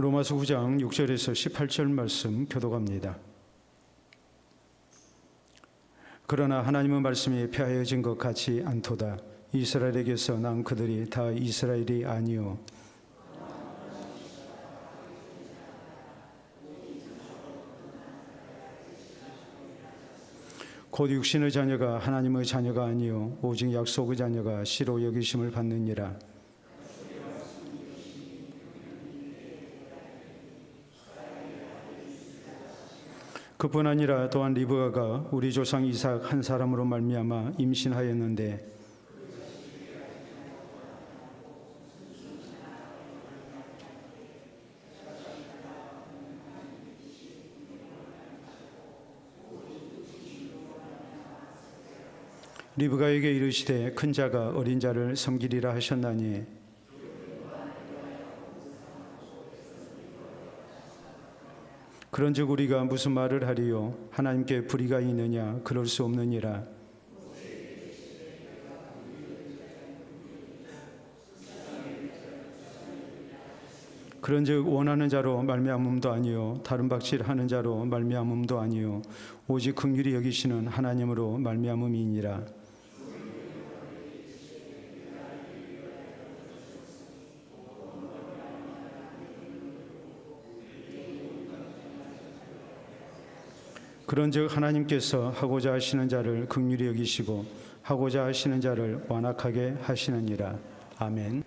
로마서 9장 6절에서 18절 말씀 교독합니다. 그러나 하나님의 말씀이 폐하여진 것 같지 않도다. 이스라엘에게서 난 그들이 다 이스라엘이 아니요 곧 육신의 자녀가 하나님의 자녀가 아니요 오직 약속의 자녀가 씨로 여기심을 받느니라. 그뿐 아니라 또한 리브가가 우리 조상 이삭 한 사람으로 말미암아 임신하였는데 리브가에게 이르시되 큰 자가 어린 자를 섬기리라 하셨나니 그런즉 우리가 무슨 말을 하리요 하나님께 불의가 있느냐 그럴 수 없느니라. 그런즉 원하는 자로 말미암음도 아니요 다른 박질하는 자로 말미암음도 아니요 오직 긍휼히 여기시는 하나님으로 말미암음이니라. 그런즉 하나님께서 하고자 하시는 자를 긍휼히 여기시고 하고자 하시는 자를 완악하게 하시느니라. 아멘.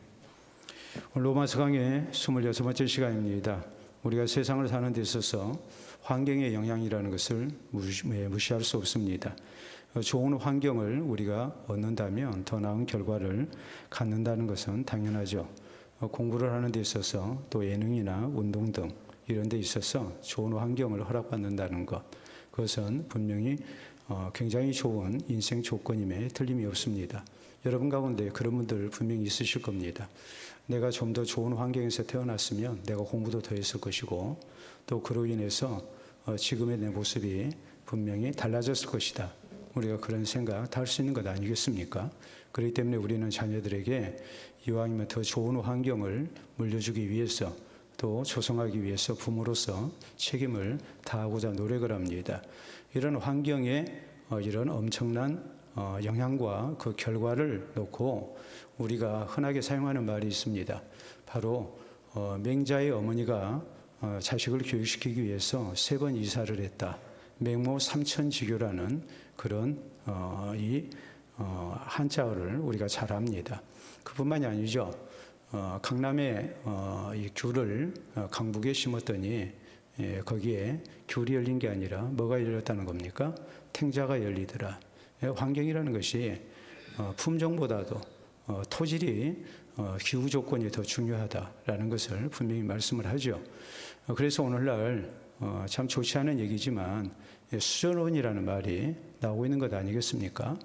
로마서 강의 26번째 시간입니다. 우리가 세상을 사는 데 있어서 환경의 영향이라는 것을 무시할 수 없습니다. 좋은 환경을 우리가 얻는다면 더 나은 결과를 갖는다는 것은 당연하죠. 공부를 하는 데 있어서 또 예능이나 운동 등 이런 데 있어서 좋은 환경을 허락받는다는 것, 그것은 분명히 굉장히 좋은 인생 조건임에 틀림이 없습니다. 여러분 가운데 그런 분들 분명히 있으실 겁니다. 내가 좀 더 좋은 환경에서 태어났으면 내가 공부도 더 했을 것이고 또 그로 인해서 지금의 내 모습이 분명히 달라졌을 것이다. 우리가 그런 생각 다 할 수 있는 것 아니겠습니까? 그렇기 때문에 우리는 자녀들에게 이왕이면 더 좋은 환경을 물려주기 위해서 또 조성하기 위해서 부모로서 책임을 다하고자 노력을 합니다. 이런 환경에 이런 엄청난 영향과 그 결과를 놓고 우리가 흔하게 사용하는 말이 있습니다. 바로 맹자의 어머니가 자식을 교육시키기 위해서 3번 이사를 했다. 맹모 삼천지교라는 그런 이 한자어를 우리가 잘 압니다. 그뿐만이 아니죠. 강남에 이 귤을 강북에 심었더니 거기에 귤이 열린 게 아니라 뭐가 열렸다는 겁니까? 탱자가 열리더라. 환경이라는 것이 품종보다도 토질이 기후 조건이 더 중요하다라는 것을 분명히 말씀을 하죠. 그래서 오늘날 참 좋지 않은 얘기지만 수전원이라는 말이 나오고 있는 것 아니겠습니까?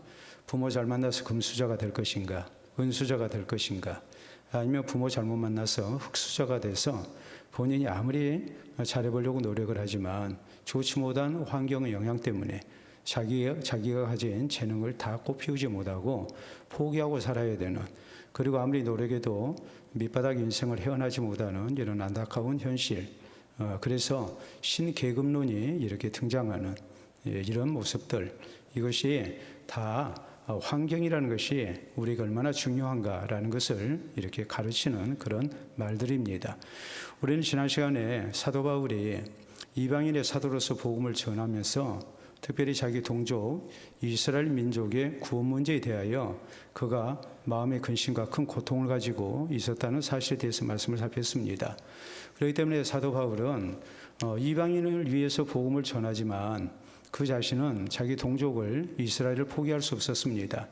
부모 잘 만나서 금수저가 될 것인가, 은수저가 될 것인가, 아니면 부모 잘못 만나서 흙수저가 돼서 본인이 아무리 잘해보려고 노력을 하지만 좋지 못한 환경의 영향 때문에 자기가 가진 재능을 다 꽃피우지 못하고 포기하고 살아야 되는, 그리고 아무리 노력해도 밑바닥 인생을 헤어나지 못하는 이런 안타까운 현실, 그래서 신계급론이 이렇게 등장하는 이런 모습들, 이것이 다 환경이라는 것이 우리가 얼마나 중요한가라는 것을 이렇게 가르치는 그런 말들입니다. 우리는 지난 시간에 사도 바울이 이방인의 사도로서 복음을 전하면서 특별히 자기 동족 이스라엘 민족의 구원 문제에 대하여 그가 마음의 근심과 큰 고통을 가지고 있었다는 사실에 대해서 말씀을 살폈습니다. 그렇기 때문에 사도 바울은 이방인을 위해서 복음을 전하지만 그 자신은 자기 동족을 이스라엘을 포기할 수 없었습니다.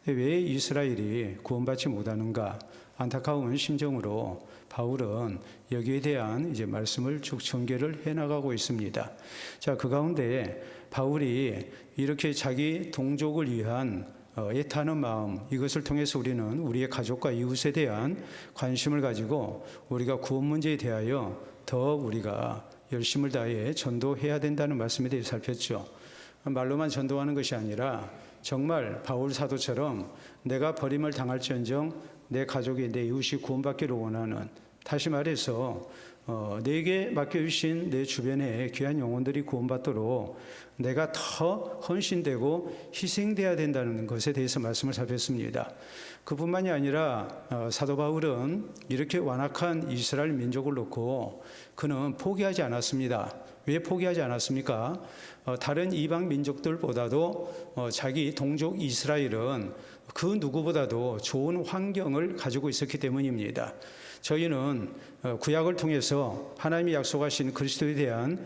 왜 이스라엘이 구원받지 못하는가 안타까운 심정으로 바울은 여기에 대한 이제 말씀을 쭉 전개를 해나가고 있습니다. 자, 그 가운데 바울이 이렇게 자기 동족을 위한 애타는 마음, 이것을 통해서 우리는 우리의 가족과 이웃에 대한 관심을 가지고 우리가 구원 문제에 대하여 더 우리가 열심을 다해 전도해야 된다는 말씀에 대해 살폈죠. 말로만 전도하는 것이 아니라 정말 바울 사도처럼 내가 버림을 당할지언정 내 가족이 내 이웃이 구원받기를 원하는, 다시 말해서 내게 맡겨주신 내 주변에 귀한 영혼들이 구원받도록 내가 더 헌신되고 희생돼야 된다는 것에 대해서 말씀을 살폈습니다. 그뿐만이 아니라 사도 바울은 이렇게 완악한 이스라엘 민족을 놓고 그는 포기하지 않았습니다. 왜 포기하지 않았습니까? 다른 이방 민족들보다도 자기 동족 이스라엘은 그 누구보다도 좋은 환경을 가지고 있었기 때문입니다. 저희는 구약을 통해서 하나님이 약속하신 그리스도에 대한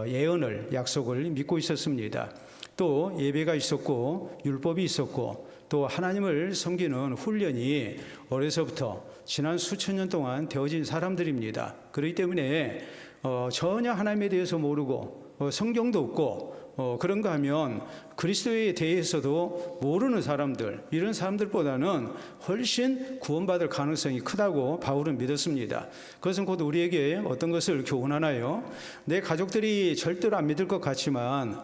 예언을, 약속을 믿고 있었습니다. 또 예배가 있었고 율법이 있었고 또 하나님을 섬기는 훈련이 어려서부터 지난 수천 년 동안 되어진 사람들입니다. 그렇기 때문에 전혀 하나님에 대해서 모르고 성경도 없고 그런가 하면 그리스도에 대해서도 모르는 사람들, 이런 사람들보다는 훨씬 구원받을 가능성이 크다고 바울은 믿었습니다. 그것은 곧 우리에게 어떤 것을 교훈하나요? 내 가족들이 절대로 안 믿을 것 같지만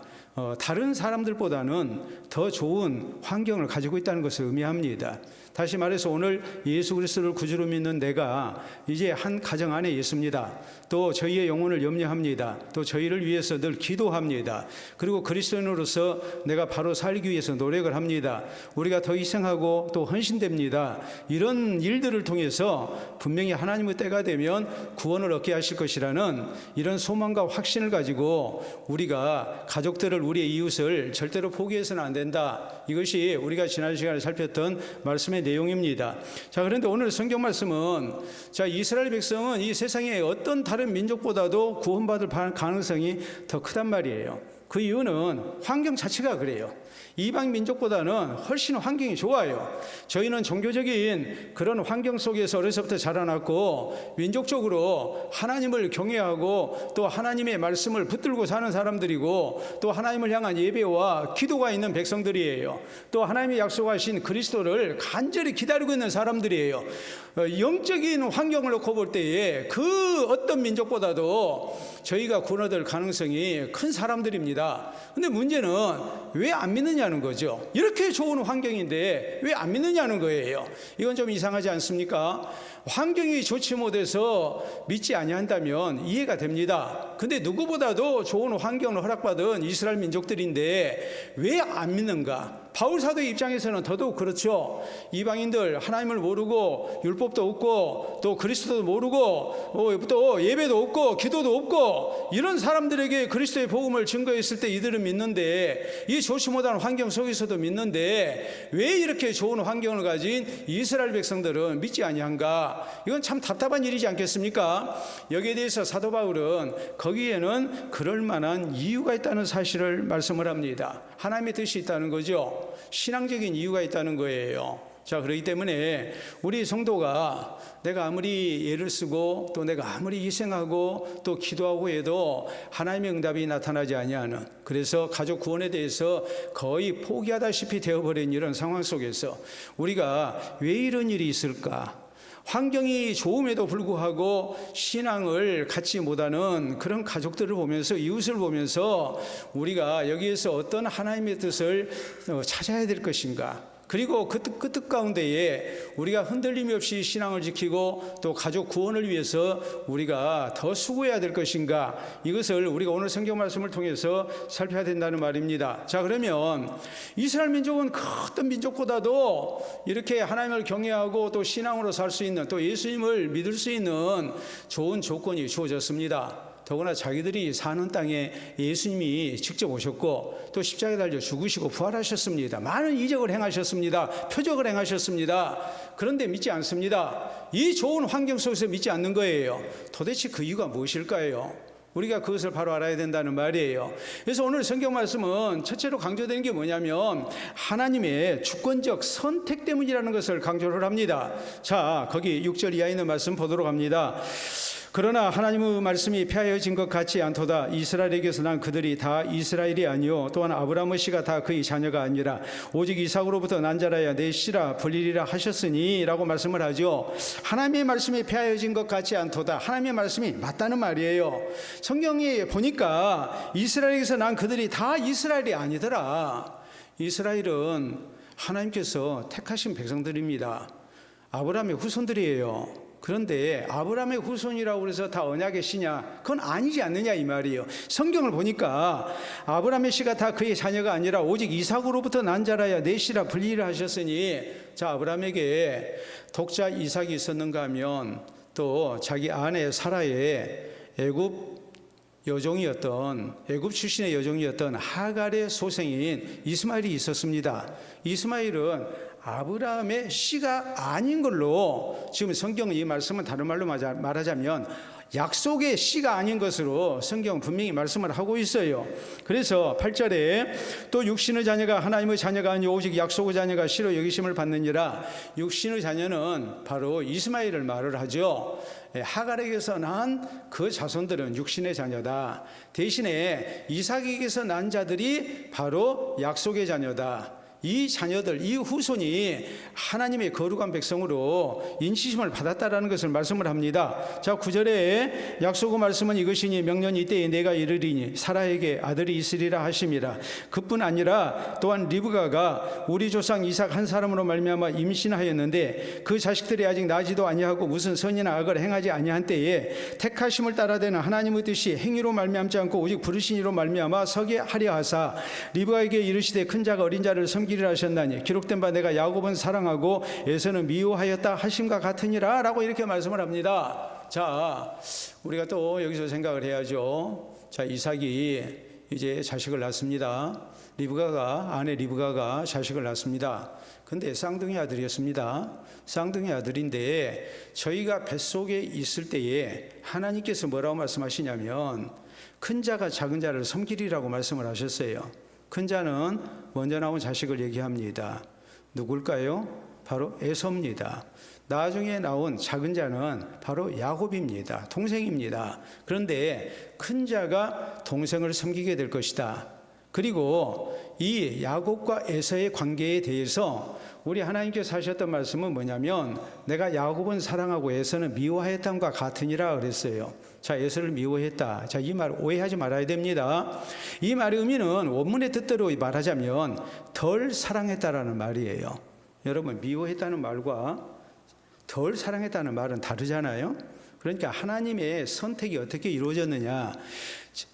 다른 사람들보다는 더 좋은 환경을 가지고 있다는 것을 의미합니다. 다시 말해서 오늘 예수 그리스도를 구주로 믿는 내가 이제 한 가정 안에 있습니다. 또 저희의 영혼을 염려합니다. 또 저희를 위해서 늘 기도합니다. 그리고 그리스도인으로서 내가 바로 살기 위해서 노력을 합니다. 우리가 더 희생하고 또 헌신됩니다. 이런 일들을 통해서 분명히 하나님의 때가 되면 구원을 얻게 하실 것이라는 이런 소망과 확신을 가지고 우리가 가족들을, 우리의 이웃을 절대로 포기해서는 안 된다. 이것이 우리가 지난 시간에 살폈던 말씀의 내용입니다. 자, 그런데 오늘 성경 말씀은 이스라엘 백성은 이 세상의 어떤 다른 민족보다도 구원받을 가능성이 더 크단 말이에요. 그 이유는 환경 자체가 그래요. 이방 민족보다는 훨씬 환경이 좋아요. 저희는 종교적인 그런 환경 속에서 어려서부터 자라났고 민족적으로 하나님을 경외하고 또 하나님의 말씀을 붙들고 사는 사람들이고 또 하나님을 향한 예배와 기도가 있는 백성들이에요. 또 하나님이 약속하신 그리스도를 간절히 기다리고 있는 사람들이에요. 영적인 환경을 놓고 볼 때에 그 어떤 민족보다도 저희가 구원 얻을 가능성이 큰 사람들입니다. 근데 문제는 왜 안 믿느냐는 거죠. 이렇게 좋은 환경인데 왜 안 믿느냐는 거예요. 이건 좀 이상하지 않습니까? 환경이 좋지 못해서 믿지 아니한다면 이해가 됩니다. 근데 누구보다도 좋은 환경을 허락받은 이스라엘 민족들인데 왜 안 믿는가? 바울 사도의 입장에서는 더더욱 그렇죠. 이방인들 하나님을 모르고 율법도 없고 또 그리스도도 모르고 또 예배도 없고 기도도 없고 이런 사람들에게 그리스도의 복음을 증거했을 때 이들은 믿는데, 이 좋지 못한 환경 속에서도 믿는데 왜 이렇게 좋은 환경을 가진 이스라엘 백성들은 믿지 아니한가? 이건 참 답답한 일이지 않겠습니까? 여기에 대해서 사도 바울은 거기에는 그럴 만한 이유가 있다는 사실을 말씀을 합니다. 하나님의 뜻이 있다는 거죠. 신앙적인 이유가 있다는 거예요. 자, 그렇기 때문에 우리 성도가 내가 아무리 애를 쓰고 또 내가 아무리 희생하고 또 기도하고 해도 하나님의 응답이 나타나지 아니하는, 그래서 가족 구원에 대해서 거의 포기하다시피 되어버린 이런 상황 속에서 우리가 왜 이런 일이 있을까? 환경이 좋음에도 불구하고 신앙을 갖지 못하는 그런 가족들을 보면서, 이웃을 보면서 우리가 여기에서 어떤 하나님의 뜻을 찾아야 될 것인가? 그리고 그 뜻 가운데에 우리가 흔들림 없이 신앙을 지키고 또 가족 구원을 위해서 우리가 더 수고해야 될 것인가? 이것을 우리가 오늘 성경 말씀을 통해서 살펴야 된다는 말입니다. 자, 그러면 이스라엘 민족은 그 어떤 민족보다도 이렇게 하나님을 경외하고 또 신앙으로 살 수 있는, 또 예수님을 믿을 수 있는 좋은 조건이 주어졌습니다. 더구나 자기들이 사는 땅에 예수님이 직접 오셨고 또 십자가에 달려 죽으시고 부활하셨습니다. 많은 이적을 행하셨습니다. 표적을 행하셨습니다. 그런데 믿지 않습니다. 이 좋은 환경 속에서 믿지 않는 거예요. 도대체 그 이유가 무엇일까요? 우리가 그것을 바로 알아야 된다는 말이에요. 그래서 오늘 성경 말씀은 첫째로 강조되는 게 뭐냐면 하나님의 주권적 선택 때문이라는 것을 강조를 합니다. 자, 거기 6절 이하에 있는 말씀 보도록 합니다. 그러나 하나님의 말씀이 폐하여진 것 같지 않도다. 이스라엘에게서 난 그들이 다 이스라엘이 아니요 또한 아브라함의 씨가 다 그의 자녀가 아니라 오직 이삭으로부터 난 자라야 내 씨라 불리리라 하셨으니 라고 말씀을 하죠. 하나님의 말씀이 폐하여진 것 같지 않도다. 하나님의 말씀이 맞다는 말이에요. 성경에 보니까 이스라엘에게서 난 그들이 다 이스라엘이 아니더라. 이스라엘은 하나님께서 택하신 백성들입니다. 아브라함의 후손들이에요. 그런데 아브라함의 후손이라고 해서 다 언약의 씨냐? 그건 아니지 않느냐 이 말이에요. 성경을 보니까 아브라함의 씨가 다 그의 자녀가 아니라 오직 이삭으로부터 난 자라야 내 씨라 불리라 하셨으니, 자, 아브라함에게 독자 이삭이 있었는가 하면 또 자기 아내 사라의 애굽 출신의 여종이었던 하갈의 소생인 이스마엘이 있었습니다. 이스마엘은 아브라함의 씨가 아닌 걸로, 지금 성경은 이 말씀은 다른 말로 말하자면 약속의 씨가 아닌 것으로 성경은 분명히 말씀을 하고 있어요. 그래서 8절에 또 육신의 자녀가 하나님의 자녀가 아니오 오직 약속의 자녀가 씨로 여기심을 받느니라. 육신의 자녀는 바로 이스마엘을 말을 하죠. 하갈에게서 난 그 자손들은 육신의 자녀다. 대신에 이삭에게서 난 자들이 바로 약속의 자녀다. 이 자녀들, 이 후손이 하나님의 거룩한 백성으로 인치심을 받았다라는 것을 말씀을 합니다. 자, 9절에 약속의 말씀은 이것이니 명년 이때에 내가 이르리니 사라에게 아들이 있으리라 하심이라. 그뿐 아니라 또한 리브가가 우리 조상 이삭 한 사람으로 말미암아 임신하였는데 그 자식들이 아직 나지도 아니하고 무슨 선이나 악을 행하지 아니한 때에 택하심을 따라되는 하나님의 뜻이 행위로 말미암지 않고 오직 부르신 이로 말미암아 서게 하려 하사 리브가에게 이르시되 큰 자가 어린 자를 섬기리라 하셨나니 기록된 바 내가 야곱은 사랑하고 에서는 미워하였다 하심과 같으니라 라고 이렇게 말씀을 합니다. 자, 우리가 또 여기서 생각을 해야죠. 자, 이삭이 이제 자식을 낳습니다. 아내 리브가가 자식을 낳습니다. 근데 쌍둥이 아들이었습니다. 쌍둥이 아들인데 저희가 뱃속에 있을 때에 하나님께서 뭐라고 말씀하시냐면 큰 자가 작은 자를 섬기리라고 말씀을 하셨어요. 큰 자는 먼저 나온 자식을 얘기합니다. 누굴까요? 바로 에서입니다. 나중에 나온 작은 자는 바로 야곱입니다. 동생입니다. 그런데 큰 자가 동생을 섬기게 될 것이다. 그리고 이 야곱과 에서의 관계에 대해서 우리 하나님께서 하셨던 말씀은 뭐냐면 내가 야곱은 사랑하고 에서는 미워하였다과 같으니라 그랬어요. 자, 에서를 미워했다. 자, 이 말 오해하지 말아야 됩니다. 이 말의 의미는 원문의 뜻대로 말하자면 덜 사랑했다라는 말이에요. 여러분, 미워했다는 말과 덜 사랑했다는 말은 다르잖아요. 그러니까 하나님의 선택이 어떻게 이루어졌느냐,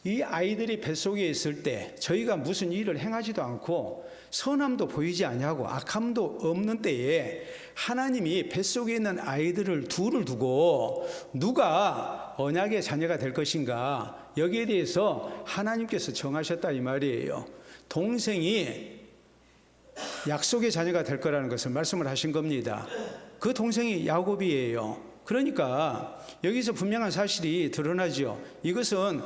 이 아이들이 뱃속에 있을 때 저희가 무슨 일을 행하지도 않고 선함도 보이지 아니하고 악함도 없는 때에 하나님이 뱃속에 있는 아이들을 둘을 두고 누가 언약의 자녀가 될 것인가, 여기에 대해서 하나님께서 정하셨다 이 말이에요. 동생이 약속의 자녀가 될 거라는 것을 말씀을 하신 겁니다. 그 동생이 야곱이에요. 그러니까 여기서 분명한 사실이 드러나죠. 이것은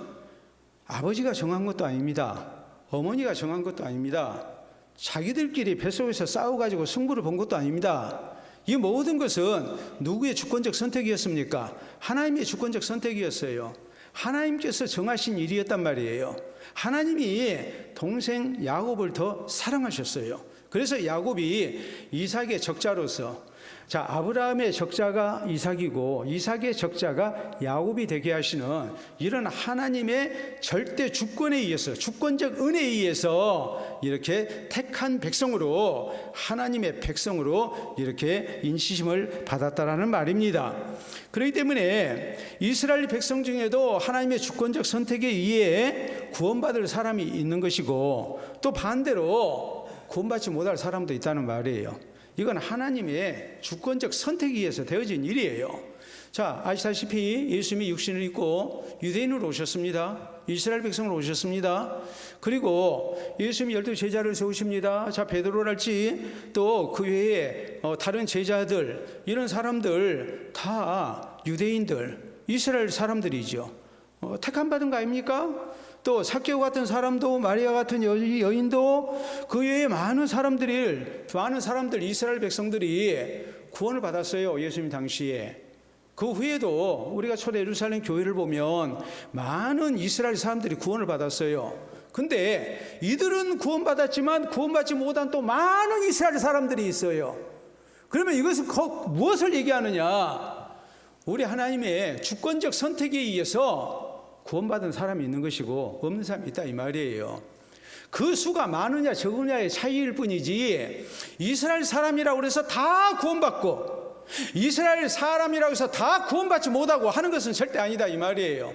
아버지가 정한 것도 아닙니다. 어머니가 정한 것도 아닙니다. 자기들끼리 뱃속에서 싸워가지고 승부를 본 것도 아닙니다. 이 모든 것은 누구의 주권적 선택이었습니까? 하나님의 주권적 선택이었어요. 하나님께서 정하신 일이었단 말이에요. 하나님이 동생 야곱을 더 사랑하셨어요. 그래서 야곱이 이삭의 적자로서, 자, 아브라함의 적자가 이삭이고 이삭의 적자가 야곱이 되게 하시는 이런 하나님의 절대 주권에 의해서, 주권적 은혜에 의해서 이렇게 택한 백성으로, 하나님의 백성으로 이렇게 인치심을 받았다라는 말입니다. 그렇기 때문에 이스라엘 백성 중에도 하나님의 주권적 선택에 의해 구원받을 사람이 있는 것이고, 또 반대로 구원받지 못할 사람도 있다는 말이에요. 이건 하나님의 주권적 선택에 의해서 되어진 일이에요. 자, 아시다시피 예수님이 육신을 입고 유대인으로 오셨습니다. 이스라엘 백성으로 오셨습니다. 그리고 예수님이 12 제자를 세우십니다. 자, 베드로랄지 또 그 외에 다른 제자들, 이런 사람들 다 유대인들, 이스라엘 사람들이죠. 택함 받은 거 아닙니까? 또 삭개오 같은 사람도, 마리아 같은 여인도, 그 외에 많은 사람들, 이스라엘 백성들이 구원을 받았어요. 예수님 당시에. 그 후에도 우리가 초대 예루살렘 교회를 보면 많은 이스라엘 사람들이 구원을 받았어요. 근데 이들은 구원받았지만 구원받지 못한 또 많은 이스라엘 사람들이 있어요. 그러면 이것은 무엇을 얘기하느냐? 우리 하나님의 주권적 선택에 의해서 구원받은 사람이 있는 것이고 없는 사람이 있다 이 말이에요. 그 수가 많으냐 적으냐의 차이일 뿐이지, 이스라엘 사람이라고 해서 다 구원받고 이스라엘 사람이라고 해서 다 구원받지 못하고 하는 것은 절대 아니다 이 말이에요.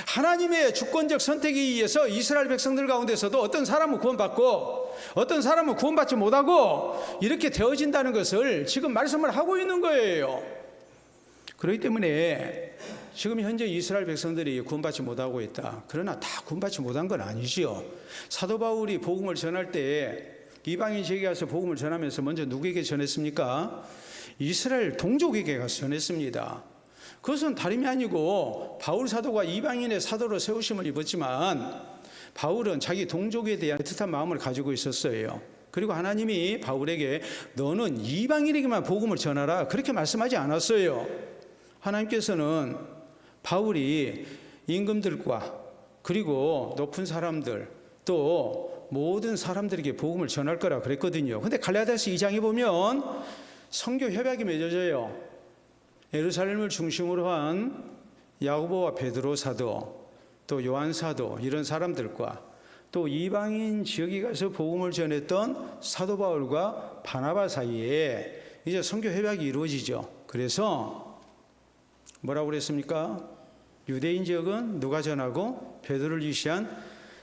하나님의 주권적 선택에 의해서 이스라엘 백성들 가운데서도 어떤 사람은 구원받고 어떤 사람은 구원받지 못하고 이렇게 되어진다는 것을 지금 말씀을 하고 있는 거예요. 그렇기 때문에 지금 현재 이스라엘 백성들이 구원받지 못하고 있다. 그러나 다 구원받지 못한 건 아니지요. 사도 바울이 복음을 전할 때 이방인 지역에 가서 복음을 전하면서 먼저 누구에게 전했습니까? 이스라엘 동족에게 가서 전했습니다. 그것은 다름이 아니고 바울 사도가 이방인의 사도로 세우심을 입었지만 바울은 자기 동족에 대한 애틋한 마음을 가지고 있었어요. 그리고 하나님이 바울에게 너는 이방인에게만 복음을 전하라 그렇게 말씀하지 않았어요. 하나님께서는 바울이 임금들과 그리고 높은 사람들 또 모든 사람들에게 복음을 전할 거라 그랬거든요. 근데 갈라디아서 2장에 보면 선교 협약이 맺어져요. 예루살렘을 중심으로 한 야고보와 베드로 사도 또 요한 사도 이런 사람들과 또 이방인 지역에 가서 복음을 전했던 사도 바울과 바나바 사이에 이제 선교 협약이 이루어지죠. 그래서 뭐라고 그랬습니까? 유대인 지역은 누가 전하고 베드로를 위시한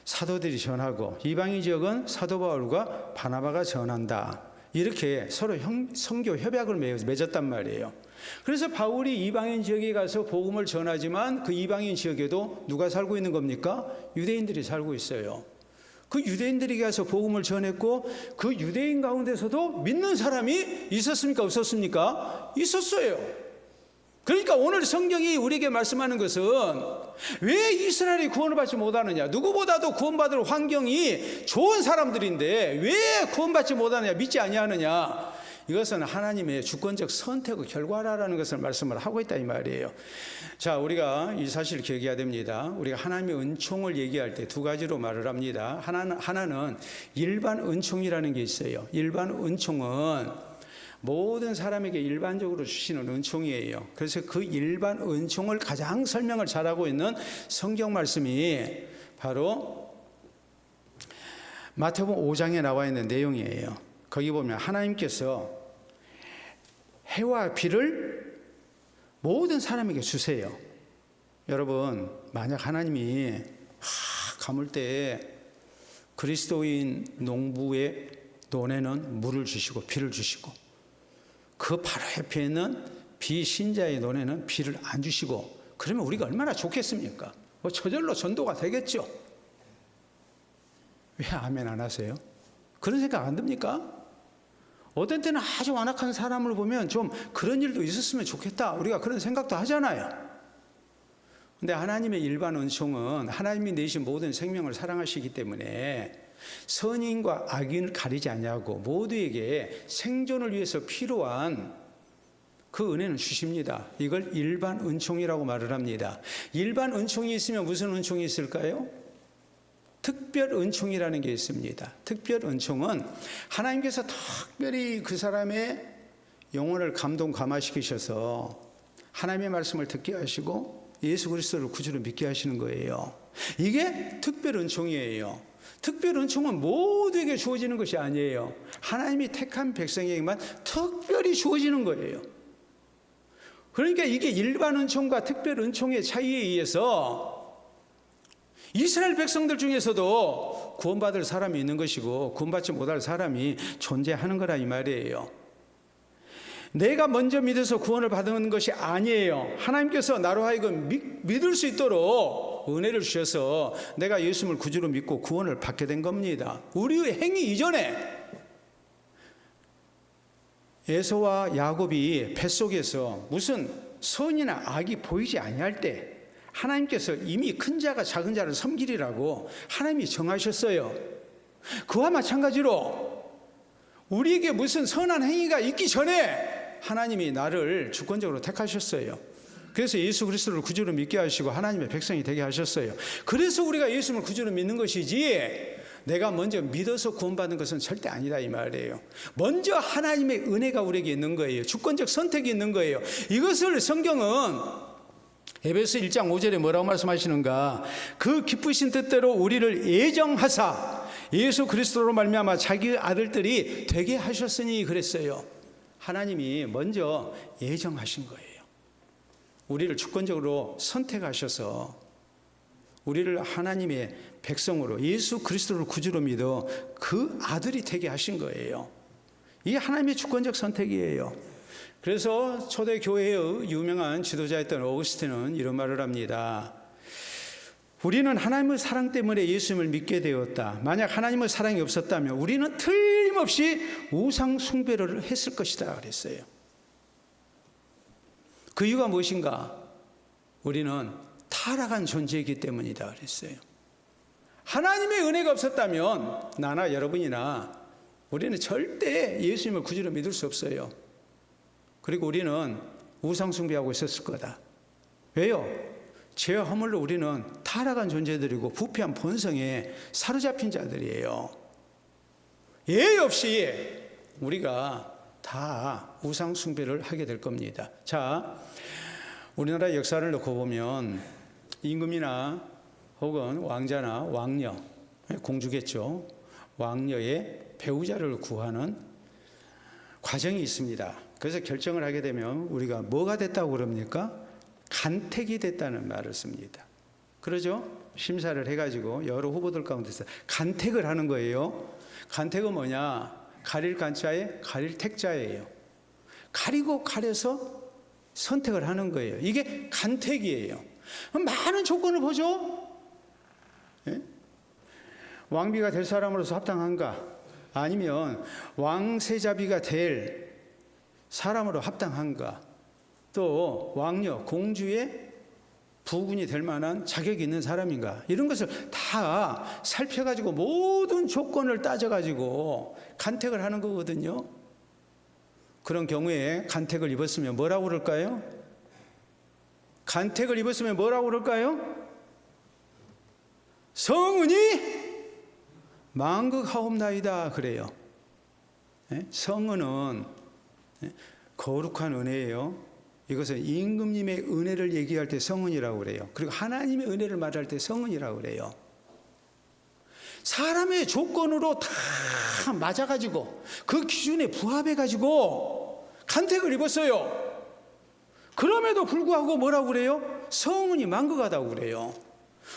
사도들이 전하고 이방인 지역은 사도 바울과 바나바가 전한다. 이렇게 서로 선교 협약을 맺었단 말이에요. 그래서 바울이 이방인 지역에 가서 복음을 전하지만 그 이방인 지역에도 누가 살고 있는 겁니까? 유대인들이 살고 있어요. 그 유대인들에게 가서 복음을 전했고 그 유대인 가운데서도 믿는 사람이 있었습니까? 없었습니까? 있었어요. 그러니까 오늘 성경이 우리에게 말씀하는 것은 왜 이스라엘이 구원을 받지 못하느냐? 누구보다도 구원받을 환경이 좋은 사람들인데 왜 구원받지 못하느냐? 믿지 아니하느냐? 이것은 하나님의 주권적 선택의 결과라는 것을 말씀을 하고 있다 이 말이에요. 자, 우리가 이 사실을 기억해야 됩니다. 우리가 하나님의 은총을 얘기할 때 두 가지로 말을 합니다. 하나는 일반 은총이라는 게 있어요. 일반 은총은 모든 사람에게 일반적으로 주시는 은총이에요. 그래서 그 일반 은총을 가장 설명을 잘하고 있는 성경 말씀이 바로 마태복음 5장에 나와 있는 내용이에요. 거기 보면 하나님께서 해와 비를 모든 사람에게 주세요. 여러분, 만약 하나님이 가물 때 그리스도인 농부의 논에는 물을 주시고 비를 주시고 그 바로 옆에 있는 비신자의 논에는 비를 안 주시고 그러면 우리가 얼마나 좋겠습니까? 저절로 전도가 되겠죠. 왜 아멘 안 하세요? 그런 생각 안 듭니까? 어떤 때는 아주 완악한 사람을 보면 좀 그런 일도 있었으면 좋겠다. 우리가 그런 생각도 하잖아요. 근데 하나님의 일반 은총은 하나님이 내신 모든 생명을 사랑하시기 때문에 선인과 악인을 가리지 않냐고 모두에게 생존을 위해서 필요한 그 은혜는 주십니다. 이걸 일반 은총이라고 말을 합니다. 일반 은총이 있으면 무슨 은총이 있을까요? 특별 은총이라는 게 있습니다. 특별 은총은 하나님께서 특별히 그 사람의 영혼을 감동감화시키셔서 하나님의 말씀을 듣게 하시고 예수 그리스도를 구주로 믿게 하시는 거예요. 이게 특별 은총이에요. 특별 은총은 모두에게 주어지는 것이 아니에요. 하나님이 택한 백성에게만 특별히 주어지는 거예요. 그러니까 이게 일반 은총과 특별 은총의 차이에 의해서 이스라엘 백성들 중에서도 구원받을 사람이 있는 것이고 구원받지 못할 사람이 존재하는 거라 이 말이에요. 내가 먼저 믿어서 구원을 받은 것이 아니에요. 하나님께서 나로 하여금 믿을 수 있도록 은혜를 주셔서 내가 예수님을 구주로 믿고 구원을 받게 된 겁니다. 우리의 행위 이전에 에서와 야곱이 뱃속에서 무슨 선이나 악이 보이지 아니할 때 하나님께서 이미 큰 자가 작은 자를 섬기리라고 하나님이 정하셨어요. 그와 마찬가지로 우리에게 무슨 선한 행위가 있기 전에 하나님이 나를 주권적으로 택하셨어요. 그래서 예수 그리스도를 구주로 믿게 하시고 하나님의 백성이 되게 하셨어요. 그래서 우리가 예수님을 구주로 믿는 것이지 내가 먼저 믿어서 구원받는 것은 절대 아니다 이 말이에요. 먼저 하나님의 은혜가 우리에게 있는 거예요. 주권적 선택이 있는 거예요. 이것을 성경은 에베소 1장 5절에 뭐라고 말씀하시는가? 그 기쁘신 뜻대로 우리를 예정하사 예수 그리스도로 말미암아 자기 아들들이 되게 하셨으니 그랬어요. 하나님이 먼저 예정하신 거예요. 우리를 주권적으로 선택하셔서 우리를 하나님의 백성으로 예수 그리스도를 구주로 믿어 그 아들이 되게 하신 거예요. 이게 하나님의 주권적 선택이에요. 그래서 초대교회의 유명한 지도자였던 어거스틴은 이런 말을 합니다. 우리는 하나님의 사랑 때문에 예수님을 믿게 되었다. 만약 하나님의 사랑이 없었다면 우리는 틀림없이 우상 숭배를 했을 것이다 그랬어요. 그 이유가 무엇인가? 우리는 타락한 존재이기 때문이다 그랬어요. 하나님의 은혜가 없었다면 나나 여러분이나 우리는 절대 예수님을 구주로 믿을 수 없어요. 그리고 우리는 우상 숭배하고 있었을 거다. 왜요? 죄와 허물로 우리는 타락한 존재들이고 부패한 본성에 사로잡힌 자들이에요. 예의 없이 우리가 다 우상 숭배를 하게 될 겁니다. 자, 우리나라 역사를 놓고 보면 임금이나 혹은 왕자나 왕녀, 공주겠죠. 왕녀의 배우자를 구하는 과정이 있습니다. 그래서 결정을 하게 되면 우리가 뭐가 됐다고 그럽니까? 간택이 됐다는 말을 씁니다. 그러죠? 심사를 해가지고 여러 후보들 가운데서 간택을 하는 거예요. 간택은 뭐냐? 가릴 간자에 가릴 택자예요. 가리고 가려서 선택을 하는 거예요. 이게 간택이에요. 많은 조건을 보죠. 예? 왕비가 될 사람으로서 합당한가? 아니면 왕세자비가 될 사람으로 합당한가? 또 왕녀, 공주의 부군이 될 만한 자격이 있는 사람인가? 이런 것을 다 살펴가지고 모든 조건을 따져가지고 간택을 하는 거거든요. 그런 경우에 간택을 입었으면 뭐라고 그럴까요? 간택을 입었으면 뭐라고 그럴까요? 성은이 만극하옵나이다 그래요. 성은은 거룩한 은혜예요. 이것은 임금님의 은혜를 얘기할 때 성은이라고 그래요. 그리고 하나님의 은혜를 말할 때 성은이라고 그래요. 사람의 조건으로 다 맞아가지고 그 기준에 부합해가지고 간택을 입었어요. 그럼에도 불구하고 뭐라고 그래요? 성은이 만극하다고 그래요.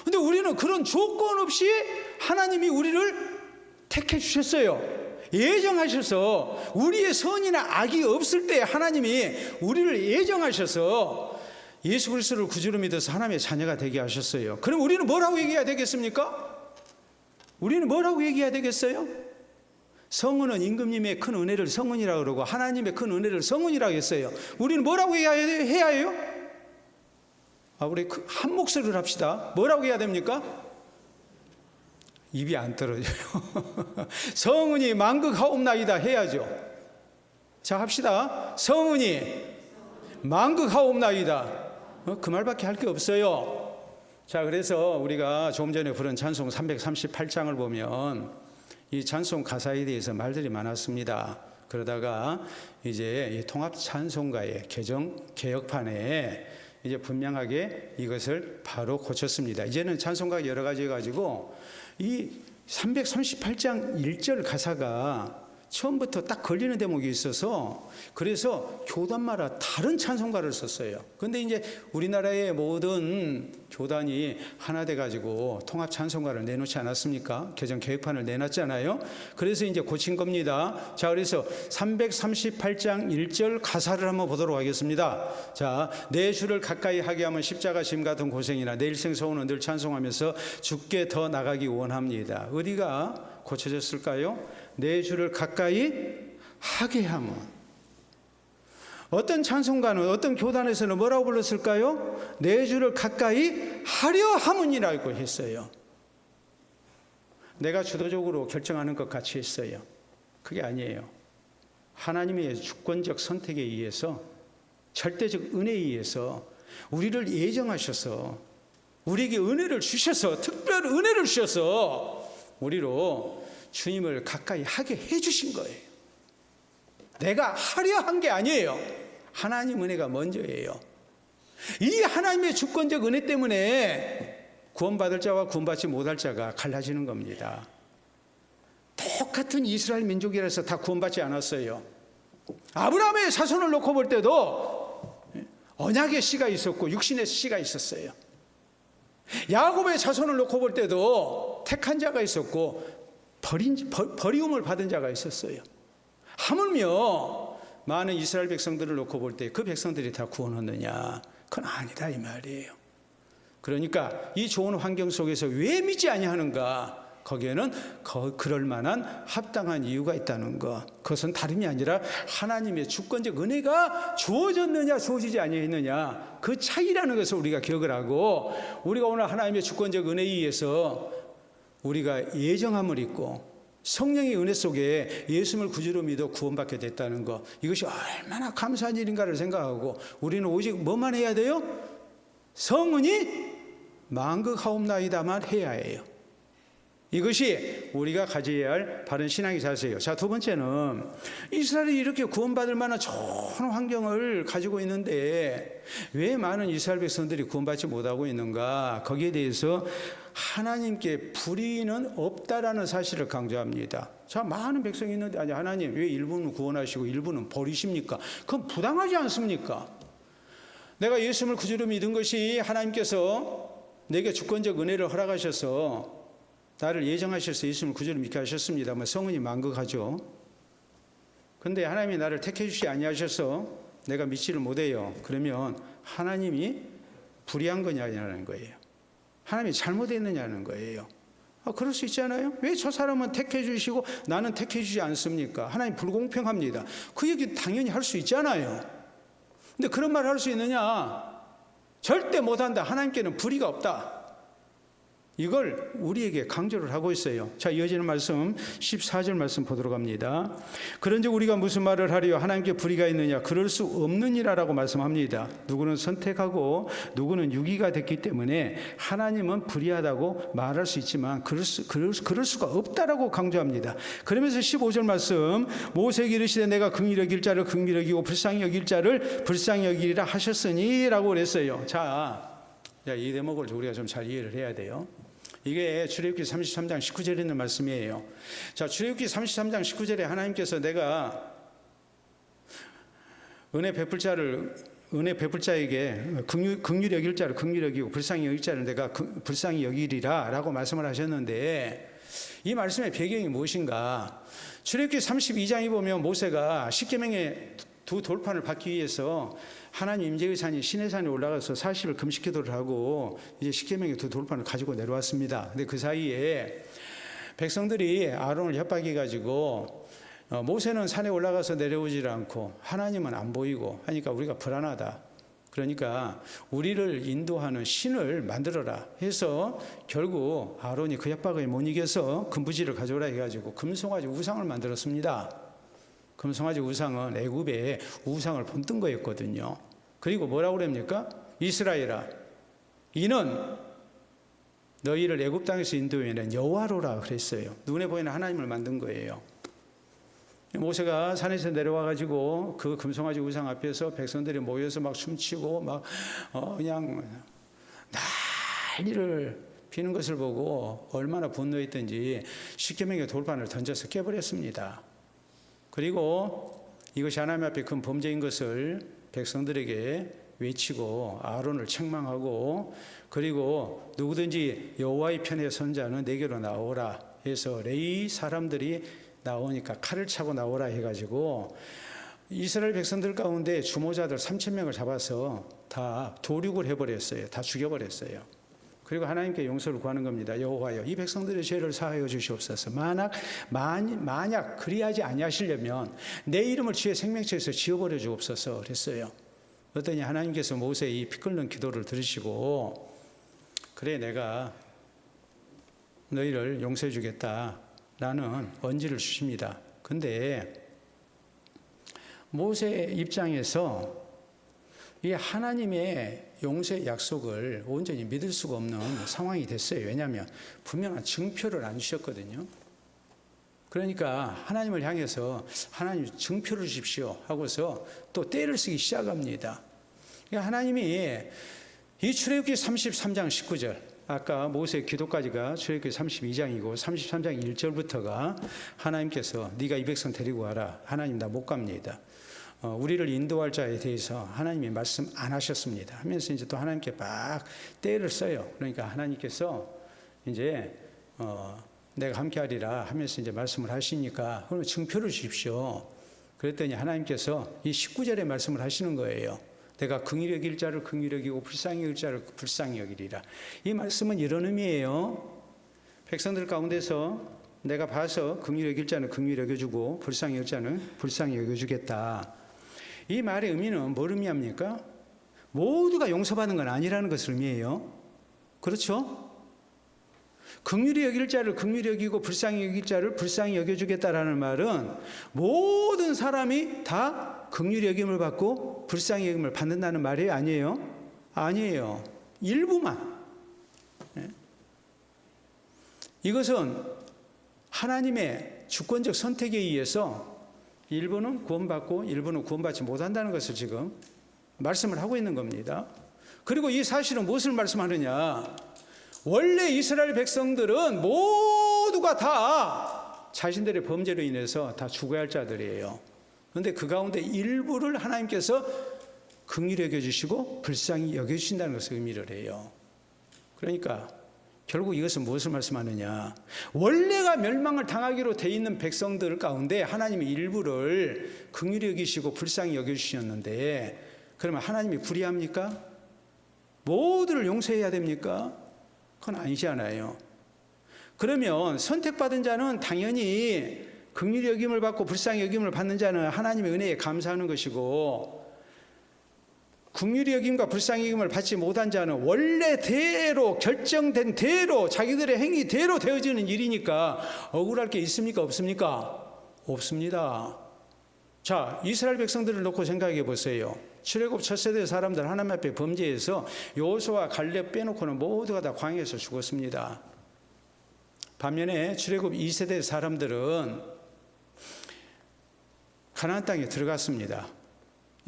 근데 우리는 그런 조건 없이 하나님이 우리를 택해 주셨어요. 예정하셔서 우리의 선이나 악이 없을 때 하나님이 우리를 예정하셔서 예수 그리스도를 구주로 믿어서 하나님의 자녀가 되게 하셨어요. 그럼 우리는 뭐라고 얘기해야 되겠습니까? 우리는 뭐라고 얘기해야 되겠어요? 성은은 임금님의 큰 은혜를 성은이라고 그러고 하나님의 큰 은혜를 성은이라고 했어요. 우리는 뭐라고 해야 해요? 우리 한 목소리를 합시다. 뭐라고 해야 됩니까? 입이 안 떨어져요. 성은이 만극하옵나이다 해야죠. 자, 합시다. 성은이 만극하옵나이다. 그 말밖에 할 게 없어요. 자, 그래서 우리가 조금 전에 부른 찬송 338장을 보면 이 찬송 가사에 대해서 말들이 많았습니다. 그러다가 이제 이 통합 찬송가의 개혁판에 이제 분명하게 이것을 바로 고쳤습니다. 이제는 찬송가 여러 가지 해가지고 이 338장 1절 가사가 처음부터 딱 걸리는 대목이 있어서 그래서 교단마다 다른 찬송가를 썼어요. 그런데 이제 우리나라의 모든 교단이 하나 돼가지고 통합 찬송가를 내놓지 않았습니까? 개정 개혁판을 내놨잖아요. 그래서 이제 고친 겁니다. 자, 그래서 338장 1절 가사를 한번 보도록 하겠습니다. 자, 내 주를 가까이 하게 하면 십자가 짐 같은 고생이나 내 일생 소원은 늘 찬송하면서 주께 더 나가기 원합니다. 어디가 고쳐졌을까요? 내 주를 가까이 하게 하면. 어떤 찬송가는 어떤 교단에서는 뭐라고 불렀을까요? 내 주를 가까이 하려 함은이라고 했어요. 내가 주도적으로 결정하는 것 같이 했어요. 그게 아니에요. 하나님의 주권적 선택에 의해서 절대적 은혜에 의해서 우리를 예정하셔서 우리에게 은혜를 주셔서 특별 은혜를 주셔서 우리로 주님을 가까이 하게 해주신 거예요. 내가 하려 한 게 아니에요. 하나님 은혜가 먼저예요. 이 하나님의 주권적 은혜 때문에 구원받을 자와 구원받지 못할 자가 갈라지는 겁니다. 똑같은 이스라엘 민족이라서 다 구원받지 않았어요. 아브라함의 자손을 놓고 볼 때도 언약의 씨가 있었고 육신의 씨가 있었어요. 야곱의 자손을 놓고 볼 때도 택한 자가 있었고 버리움을 받은 자가 있었어요. 하물며 많은 이스라엘 백성들을 놓고 볼 때 그 백성들이 다 구원 얻느냐? 그건 아니다 이 말이에요. 그러니까 이 좋은 환경 속에서 왜 믿지 아니하는가? 거기에는 그럴 만한 합당한 이유가 있다는 것. 그것은 다름이 아니라 하나님의 주권적 은혜가 주어졌느냐 주어지지 아니했느냐, 그 차이라는 것을 우리가 기억을 하고, 우리가 오늘 하나님의 주권적 은혜에 의해서 우리가 예정함을 입고 성령의 은혜 속에 예수를 구주로 믿어 구원받게 됐다는 것, 이것이 얼마나 감사한 일인가를 생각하고, 우리는 오직 뭐만 해야 돼요? 성은이 만극하옵나이다만 해야 해요. 이것이 우리가 가져야 할 바른 신앙의 자세예요. 자, 두 번째는 이스라엘이 이렇게 구원받을 만한 좋은 환경을 가지고 있는데 왜 많은 이스라엘 백성들이 구원받지 못하고 있는가? 거기에 대해서 하나님께 불의는 없다라는 사실을 강조합니다. 자, 많은 백성이 있는데 아니 하나님 왜 일부는 구원하시고 일부는 버리십니까? 그건 부당하지 않습니까? 내가 예수를 구주로 믿은 것이 하나님께서 내게 주권적 은혜를 허락하셔서 나를 예정하셔서 예수를 구주로 믿게 하셨습니다만 성은이 만극하죠. 그런데 하나님이 나를 택해 주시지 아니하셔서 내가 믿지를 못해요. 그러면 하나님이 불의한 거냐는 거예요. 하나님이 잘못했느냐는 거예요. 그럴 수 있잖아요. 왜 저 사람은 택해 주시고 나는 택해 주지 않습니까? 하나님 불공평합니다. 그 얘기 당연히 할 수 있잖아요. 근데 그런 말 할 수 있느냐? 절대 못한다. 하나님께는 불의가 없다. 이걸 우리에게 강조를 하고 있어요. 자, 이어지는 말씀 14절 말씀 보도록 합니다. 그런즉 우리가 무슨 말을 하리요? 하나님께 불의가 있느냐? 그럴 수 없느니라라고 말씀합니다. 누구는 선택하고 누구는 유기가 됐기 때문에 하나님은 불의하다고 말할 수 있지만 그럴 수가 없다라고 강조합니다. 그러면서 15절 말씀, 모세에게 이르시되 내가 긍휼히 여길 자를 긍휼히 여기고 불쌍히 여길 자를 불쌍히 여기리라 하셨으니 라고 그랬어요. 자, 이 대목을 우리가 좀 잘 이해를 해야 돼요. 이게 출애굽기 33장 19절에 있는 말씀이에요. 자, 출애굽기 33장 19절에 하나님께서 내가 은혜 베풀 자에게 긍휼히 여길 자를 긍휼히 여기고 불쌍히 여길 자를 내가 불쌍히 여기리라 라고 말씀을 하셨는데, 이 말씀의 배경이 무엇인가? 출애굽기 32장에 보면 모세가 십계명의 두 돌판을 받기 위해서 하나님 임재의 산인 시내산에 올라가서 40일 금식기도를 하고 이제 십계명의 두 돌판을 가지고 내려왔습니다. 근데 그 사이에 백성들이 아론을 협박해 가지고 모세는 산에 올라가서 내려오질 않고 하나님은 안 보이고 하니까 우리가 불안하다. 그러니까 우리를 인도하는 신을 만들어라 해서 결국 아론이 그 협박을 못 이겨서 금부지를 가져오라 해가지고 금송아지 우상을 만들었습니다. 금송아지 우상은 애굽의 우상을 본뜬 거였거든요. 그리고 뭐라고 그럽니까? 이스라엘아, 이는 너희를 애굽 땅에서 인도해낸 여호와로라 그랬어요. 눈에 보이는 하나님을 만든 거예요. 모세가 산에서 내려와 가지고 그 금송아지 우상 앞에서 백성들이 모여서 막 춤추고 막 그냥 난리를 피는 것을 보고 얼마나 분노했던지 십계명의 돌판을 던져서 깨버렸습니다. 그리고 이것이 하나님 앞에 큰 범죄인 것을 백성들에게 외치고 아론을 책망하고, 그리고 누구든지 여호와의 편에 선 자는 내게로 나오라 해서 레위 사람들이 나오니까 칼을 차고 나오라 해가지고 이스라엘 백성들 가운데 주모자들 3,000명을 잡아서 다 도륙을 해버렸어요. 다 죽여버렸어요. 그리고 하나님께 용서를 구하는 겁니다. 여호와여, 이 백성들의 죄를 사하여 주시옵소서. 만약 그리하지 아니하시려면 내 이름을 주의 생명책에서 지워버려 주옵소서 그랬어요. 그랬더니 하나님께서 모세의 이 피 끓는 기도를 들으시고, 그래 내가 너희를 용서해 주겠다라는 언지를 주십니다. 근데 모세 입장에서 이 하나님의 용서의 약속을 온전히 믿을 수가 없는 상황이 됐어요. 왜냐하면 분명한 증표를 안 주셨거든요. 그러니까 하나님을 향해서 하나님 증표를 주십시오 하고서 또 떼를 쓰기 시작합니다. 그러니까 하나님이 이 출애굽기 33장 19절 아까 모세의 기도까지가 출애굽기 32장이고 33장 1절부터가 하나님께서 네가 이 백성 데리고 와라. 하나님 나 못 갑니다. 우리를 인도할 자에 대해서 하나님이 말씀 안 하셨습니다. 하면서 이제 또 하나님께 막 때를 써요. 그러니까 하나님께서 이제 내가 함께하리라 하면서 이제 말씀을 하시니까 그러면 증표를 주십시오. 그랬더니 하나님께서 이 19절에 말씀을 하시는 거예요. 내가 긍휼히 여길 자를 긍휼히 여기고 불쌍히 여길 자를 불쌍히 여기리라. 이 말씀은 이런 의미예요. 백성들 가운데서 내가 봐서 긍휼히 여길 자는 긍휼히 여겨주고 불쌍히 여길 자는 불쌍히 여겨주겠다. 이 말의 의미는 뭘 의미합니까? 모두가 용서받는 건 아니라는 것을 의미해요. 그렇죠? 긍휼히 여길 자를 긍휼히 여기고 불쌍히 여길 자를 불쌍히 여겨주겠다라는 말은 모든 사람이 다 긍휼히 여김을 받고 불쌍히 여김을 받는다는 말이에요? 아니에요? 아니에요. 일부만. 이것은 하나님의 주권적 선택에 의해서 일부는 구원받고 일부는 구원받지 못한다는 것을 지금 말씀을 하고 있는 겁니다. 그리고 이 사실은 무엇을 말씀하느냐? 원래 이스라엘 백성들은 모두가 다 자신들의 범죄로 인해서 다 죽어야 할 자들이에요. 그런데 그 가운데 일부를 하나님께서 긍휼히 여겨주시고 불쌍히 여겨주신다는 것을 의미를 해요. 그러니까 결국 이것은 무엇을 말씀하느냐? 원래가 멸망을 당하기로 돼 있는 백성들 가운데 하나님이 일부를 긍휼히 여기시고 불쌍히 여겨주셨는데 그러면 하나님이 불의합니까? 모두를 용서해야 됩니까? 그건 아니잖아요. 그러면 선택받은 자는 당연히 긍휼히 여김을 받고 불쌍히 여김을 받는 자는 하나님의 은혜에 감사하는 것이고 긍휼히 여김과 불쌍히 여김을 받지 못한 자는 원래대로 결정된 대로 자기들의 행위대로 되어지는 일이니까 억울할 게 있습니까? 없습니까? 없습니다. 자, 이스라엘 백성들을 놓고 생각해 보세요. 출애굽 첫 세대 사람들 하나님 앞에 범죄해서 여호수아와 갈렙 빼놓고는 모두가 다 광야에서 죽었습니다. 반면에 출애굽 2세대 사람들은 가나안 땅에 들어갔습니다.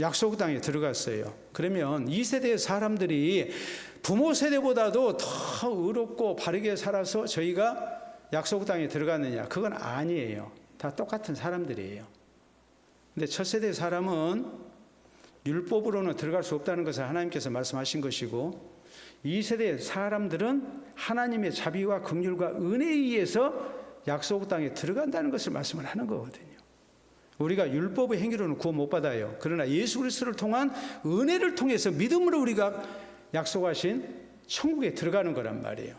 약속 땅에 들어갔어요. 그러면 2세대 사람들이 부모 세대보다도 더 의롭고 바르게 살아서 저희가 약속 땅에 들어갔느냐? 그건 아니에요. 다 똑같은 사람들이에요. 근데 첫 세대 사람은 율법으로는 들어갈 수 없다는 것을 하나님께서 말씀하신 것이고 2세대 사람들은 하나님의 자비와 긍휼과 은혜에 의해서 약속 땅에 들어간다는 것을 말씀을 하는 거거든요. 우리가 율법의 행위로는 구원 못 받아요. 그러나 예수 그리스도를 통한 은혜를 통해서 믿음으로 우리가 약속하신 천국에 들어가는 거란 말이에요.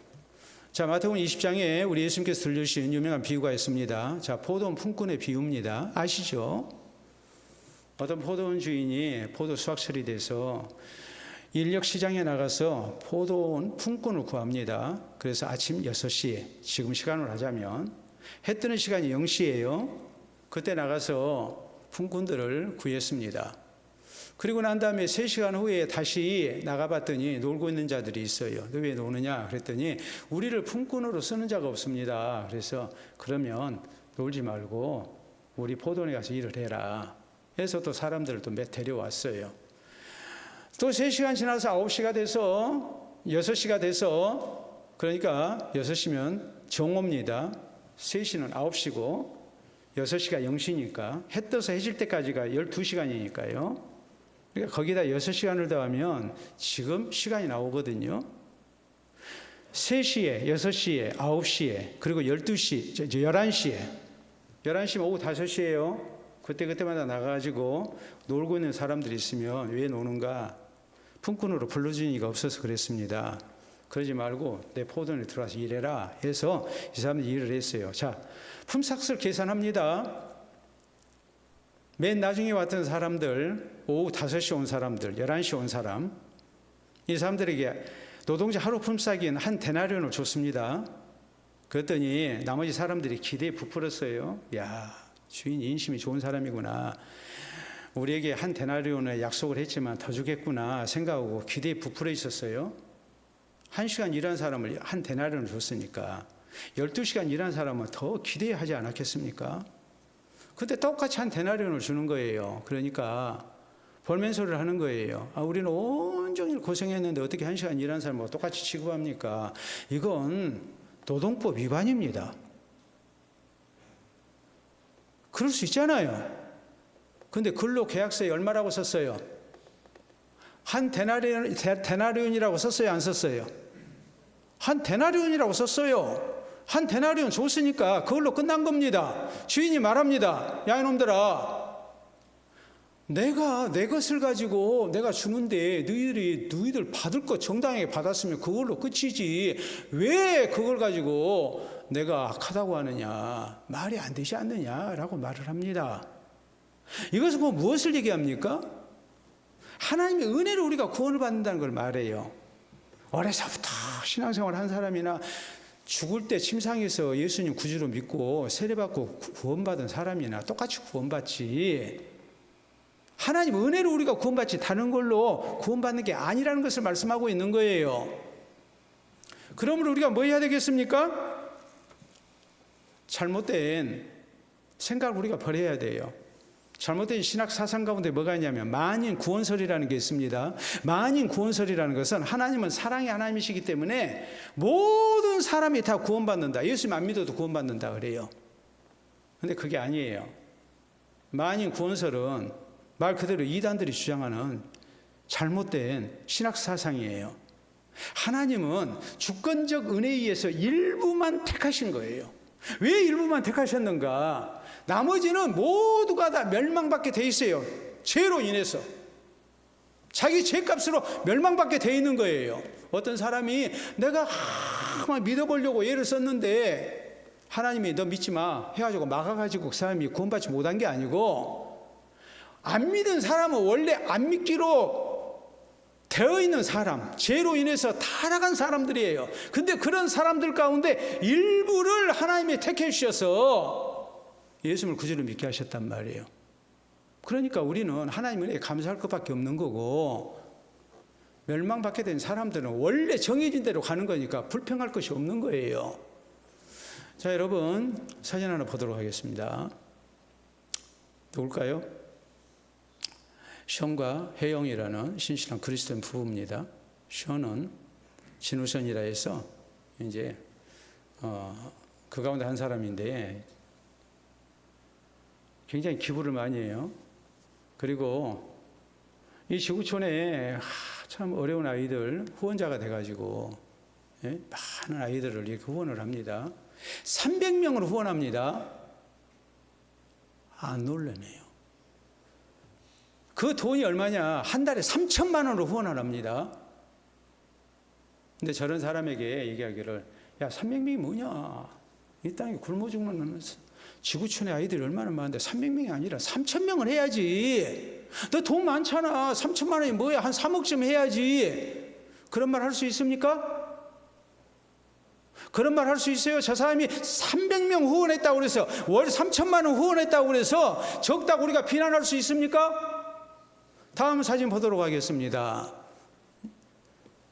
자, 마태복음 20장에 우리 예수님께서 들려주신 유명한 비유가 있습니다. 자, 포도원 품꾼의 비유입니다. 아시죠? 어떤 포도원 주인이 포도 수확철이 돼서 인력 시장에 나가서 포도원 품꾼을 구합니다. 그래서 아침 6시에 지금 시간으로 하자면 해 뜨는 시간이 0시예요. 그때 나가서 품꾼들을 구했습니다. 그리고 난 다음에 3시간 후에 다시 나가봤더니 놀고 있는 자들이 있어요. 너 왜 노느냐? 그랬더니 우리를 품꾼으로 쓰는 자가 없습니다. 그래서 그러면 놀지 말고 우리 포도원에 가서 일을 해라. 해서 또 사람들을 또 몇 데려왔어요. 또 3시간 지나서 9시가 돼서 6시가 돼서 그러니까 6시면 정오입니다. 3시는 9시고 6시가 0시니까 해 떠서 해질 때까지가 12시간이니까요. 그러니까 거기다 6시간을 더하면 지금 시간이 나오거든요. 3시에, 6시에, 9시에, 그리고 12시, 11시에. 11시면 오후 5시예요. 그때마다 나가가지고 놀고 있는 사람들이 있으면 왜 노는가? 품꾼으로 불러주니까 없어서 그랬습니다. 그러지 말고 내 포도원에 들어와서 일해라 해서 이 사람들이 일을 했어요. 자, 품삯을 계산합니다. 맨 나중에 왔던 사람들, 오후 5시 온 사람들, 11시 온 사람, 이 사람들에게 노동자 하루 품삯인 한 데나리온을 줬습니다. 그랬더니 나머지 사람들이 기대에 부풀었어요. 야, 주인이 인심이 좋은 사람이구나. 우리에게 한 데나리온에 약속을 했지만 더 주겠구나 생각하고 기대에 부풀어 있었어요. 1시간 일한 사람을 한 데나리온을 줬으니까 12시간 일한 사람은 더 기대하지 않았겠습니까? 그때 똑같이 한 데나리온을 주는 거예요. 그러니까 볼멘소리를 하는 거예요. 우리는 온종일 고생했는데 어떻게 1시간 일한 사람하고 똑같이 취급합니까? 이건 노동법 위반입니다. 그럴 수 있잖아요. 근데 근로계약서에 얼마라고 썼어요? 한 데나리온이라고 썼어요? 안 썼어요? 한 데나리온이라고 썼어요. 한 데나리온 줬으니까 그걸로 끝난 겁니다. 주인이 말합니다. 야 이놈들아, 내가 내 것을 가지고 내가 주는데 너희들 받을 것 정당하게 받았으면 그걸로 끝이지 왜 그걸 가지고 내가 악하다고 하느냐, 말이 안 되지 않느냐라고 말을 합니다. 이것은 무엇을 얘기합니까? 하나님의 은혜로 우리가 구원을 받는다는 걸 말해요. 어려서부터 신앙생활을 한 사람이나 죽을 때 침상에서 예수님 구주로 믿고 세례받고 구원받은 사람이나 똑같이 구원받지, 하나님 은혜로 우리가 구원받지 다른 걸로 구원받는 게 아니라는 것을 말씀하고 있는 거예요. 그러므로 우리가 뭐 해야 되겠습니까? 잘못된 생각을 우리가 버려야 돼요. 잘못된 신학 사상 가운데 뭐가 있냐면 만인 구원설이라는 게 있습니다. 만인 구원설이라는 것은 하나님은 사랑의 하나님이시기 때문에 모든 사람이 다 구원받는다, 예수님 안 믿어도 구원받는다 그래요. 근데 그게 아니에요. 만인 구원설은 말 그대로 이단들이 주장하는 잘못된 신학 사상이에요. 하나님은 주권적 은혜에 의해서 일부만 택하신 거예요. 왜 일부만 택하셨는가? 나머지는 모두가 다 멸망받게 돼 있어요. 죄로 인해서. 자기 죄값으로 멸망받게 돼 있는 거예요. 어떤 사람이 내가 막 믿어보려고 애를 썼는데 하나님이 너 믿지 마 해가지고 막아가지고 그 사람이 구원받지 못한 게 아니고, 안 믿은 사람은 원래 안 믿기로 되어 있는 사람, 죄로 인해서 타락한 사람들이에요. 근데 그런 사람들 가운데 일부를 하나님이 택해 주셔서 예수님을 구주로 믿게 하셨단 말이에요. 그러니까 우리는 하나님 은혜에 감사할 것밖에 없는 거고, 멸망받게 된 사람들은 원래 정해진 대로 가는 거니까 불평할 것이 없는 거예요. 자, 여러분 사진 하나 보도록 하겠습니다. 누굴까요? 션과 혜영이라는 신실한 그리스도인 부부입니다. 션은 진우션이라 해서 이제 그 가운데 한 사람인데 굉장히 기부를 많이 해요. 그리고 이 지구촌에 참 어려운 아이들 후원자가 돼가지고 많은 아이들을 이렇게 후원을 합니다. 300명을 후원합니다. 안 놀라네요. 그 돈이 얼마냐? 한 달에 3천만 원으로 후원을 합니다. 근데 저런 사람에게 얘기하기를, 야 300명이 뭐냐? 이 땅에 굶어 죽는 지구촌의 아이들이 얼마나 많은데 300명이 아니라 3,000명을 해야지. 너 돈 많잖아. 3천만 원이 뭐야? 한 3억쯤 해야지. 그런 말 할 수 있습니까? 그런 말 할 수 있어요? 저 사람이 300명 후원했다고 그래서 월 3천만 원 후원했다고 그래서 적다고 우리가 비난할 수 있습니까? 다음 사진 보도록 하겠습니다.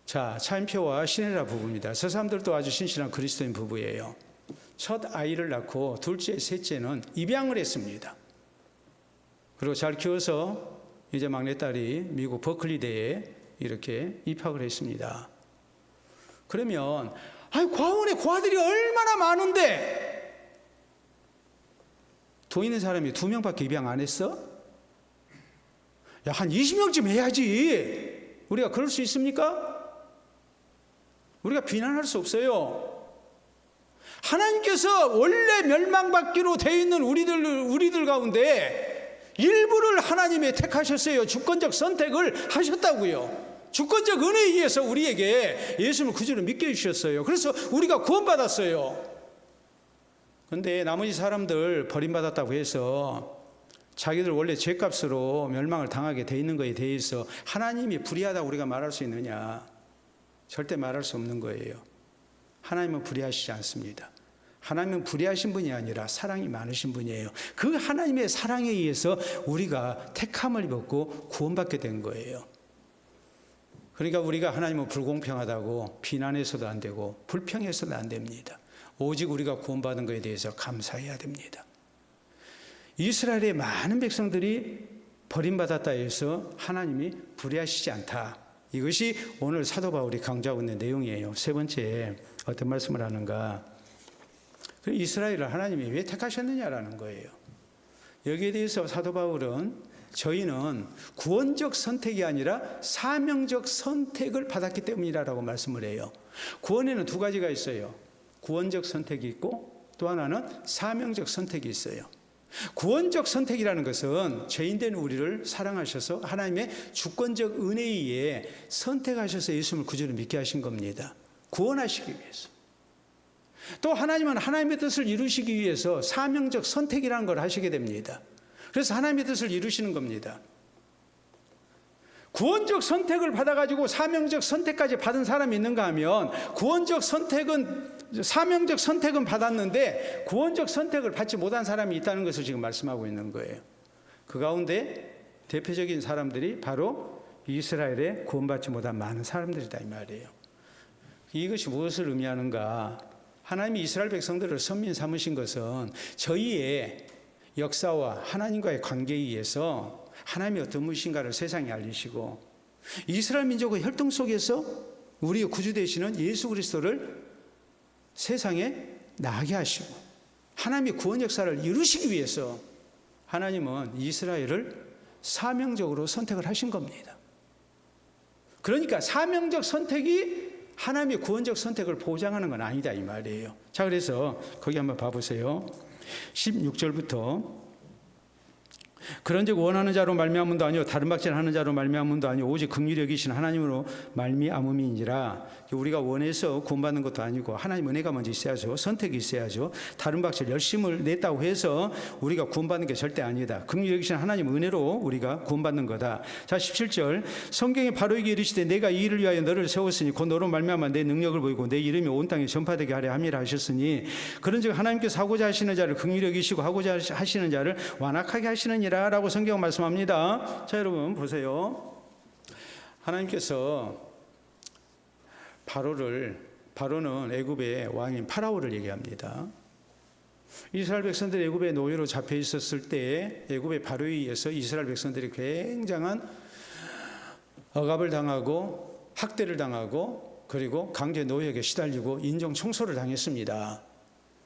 자, 차인표와 신혜라 부부입니다. 저 사람들도 아주 신실한 그리스도인 부부예요. 첫 아이를 낳고 둘째, 셋째는 입양을 했습니다. 그리고 잘 키워서 이제 막내딸이 미국 버클리대에 이렇게 입학을 했습니다. 그러면 과원에 고아들이 얼마나 많은데 돈 있는 사람이 2명밖에 입양 안 했어? 야, 한 20명쯤 해야지. 우리가 그럴 수 있습니까? 우리가 비난할 수 없어요. 하나님께서 원래 멸망받기로 되어 있는 우리들 가운데 일부를 하나님이 택하셨어요. 주권적 선택을 하셨다고요. 주권적 은혜에 의해서 우리에게 예수님을 구주로 믿게 해주셨어요. 그래서 우리가 구원받았어요. 그런데 나머지 사람들 버림받았다고 해서 자기들 원래 죄값으로 멸망을 당하게 돼 있는 것에 대해서 하나님이 불의하다고 우리가 말할 수 있느냐? 절대 말할 수 없는 거예요. 하나님은 불의하시지 않습니다. 하나님은 불의하신 분이 아니라 사랑이 많으신 분이에요. 그 하나님의 사랑에 의해서 우리가 택함을 입었고 구원받게 된 거예요. 그러니까 우리가 하나님은 불공평하다고 비난해서도 안 되고 불평해서도 안 됩니다. 오직 우리가 구원받은 것에 대해서 감사해야 됩니다. 이스라엘의 많은 백성들이 버림받았다 해서 하나님이 불의하시지 않다. 이것이 오늘 사도 바울이 강조하고 있는 내용이에요. 세 번째 어떤 말씀을 하는가? 이스라엘을 하나님이 왜 택하셨느냐라는 거예요. 여기에 대해서 사도 바울은 저희는 구원적 선택이 아니라 사명적 선택을 받았기 때문이라고 말씀을 해요. 구원에는 두 가지가 있어요. 구원적 선택이 있고 또 하나는 사명적 선택이 있어요. 구원적 선택이라는 것은 죄인된 우리를 사랑하셔서 하나님의 주권적 은혜에 의해 선택하셔서 예수님을 구주로 믿게 하신 겁니다. 구원하시기 위해서. 또 하나님은 하나님의 뜻을 이루시기 위해서 사명적 선택이라는 걸 하시게 됩니다. 그래서 하나님의 뜻을 이루시는 겁니다. 구원적 선택을 받아가지고 사명적 선택까지 받은 사람이 있는가 하면 사명적 선택은 받았는데 구원적 선택을 받지 못한 사람이 있다는 것을 지금 말씀하고 있는 거예요. 그 가운데 대표적인 사람들이 바로 이스라엘에 구원받지 못한 많은 사람들이다 이 말이에요. 이것이 무엇을 의미하는가? 하나님이 이스라엘 백성들을 선민 삼으신 것은 저희의 역사와 하나님과의 관계에 의해서 하나님이 어떤 분이신가를 세상에 알리시고 이스라엘 민족의 혈통 속에서 우리의 구주 되시는 예수 그리스도를 세상에 나게 하시고 하나님의 구원 역사를 이루시기 위해서 하나님은 이스라엘을 사명적으로 선택을 하신 겁니다. 그러니까 사명적 선택이 하나님의 구원적 선택을 보장하는 건 아니다 이 말이에요. 자, 그래서 거기 한번 봐보세요. 16절부터 그런즉 원하는 자로 말미암음도 아니요 다른 박질하는 자로 말미암음도 아니요 오직 긍휼히 여기신 하나님으로 말미암음이니라. 우리가 원해서 구원받는 것도 아니고 하나님 은혜가 먼저 있어야죠. 선택이 있어야죠. 다른 박질 열심을 냈다고 해서 우리가 구원받는 게 절대 아니다. 긍휼히 여기신 하나님 은혜로 우리가 구원받는 거다. 자, 17절 성경에 바로에게 이르시되 내가 이 일을 위하여 너를 세웠으니 곧 너로 말미암아 내 능력을 보이고 내 이름이 온 땅에 전파되게 하려 함이라 하셨으니 그런즉 하나님께서 하고자 하시는 자를 긍휼히 여기시고 하고자 하시는 자를 완악하게 하시느니라 라고 성경 말씀합니다. 자, 여러분 보세요. 하나님께서 바로는 애굽의 왕인 파라오를 얘기합니다. 이스라엘 백성들이 애굽의 노예로 잡혀 있었을 때 애굽의 바로에 의해서 이스라엘 백성들이 굉장한 억압을 당하고 학대를 당하고 그리고 강제 노예에게 시달리고 인종 청소를 당했습니다.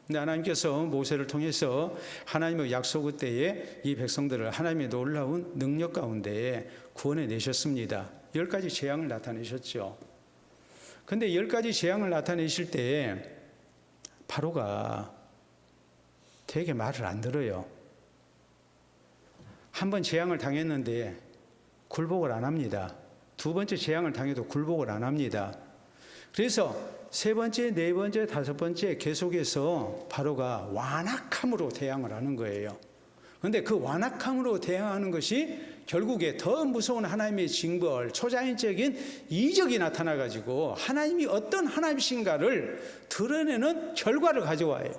근데 하나님께서 모세를 통해서 하나님의 약속 때에 이 백성들을 하나님의 놀라운 능력 가운데 구원해 내셨습니다. 10가지 재앙을 나타내셨죠. 근데 10가지 재앙을 나타내실 때 바로가 되게 말을 안 들어요. 한 번 재앙을 당했는데 굴복을 안 합니다. 두 번째 재앙을 당해도 굴복을 안 합니다. 그래서 세 번째, 네 번째, 다섯 번째 계속해서 바로가 완악함으로 대항을 하는 거예요. 그런데 그 완악함으로 대항하는 것이 결국에 더 무서운 하나님의 징벌, 초자연적인 이적이 나타나가지고 하나님이 어떤 하나님이신가를 드러내는 결과를 가져와요.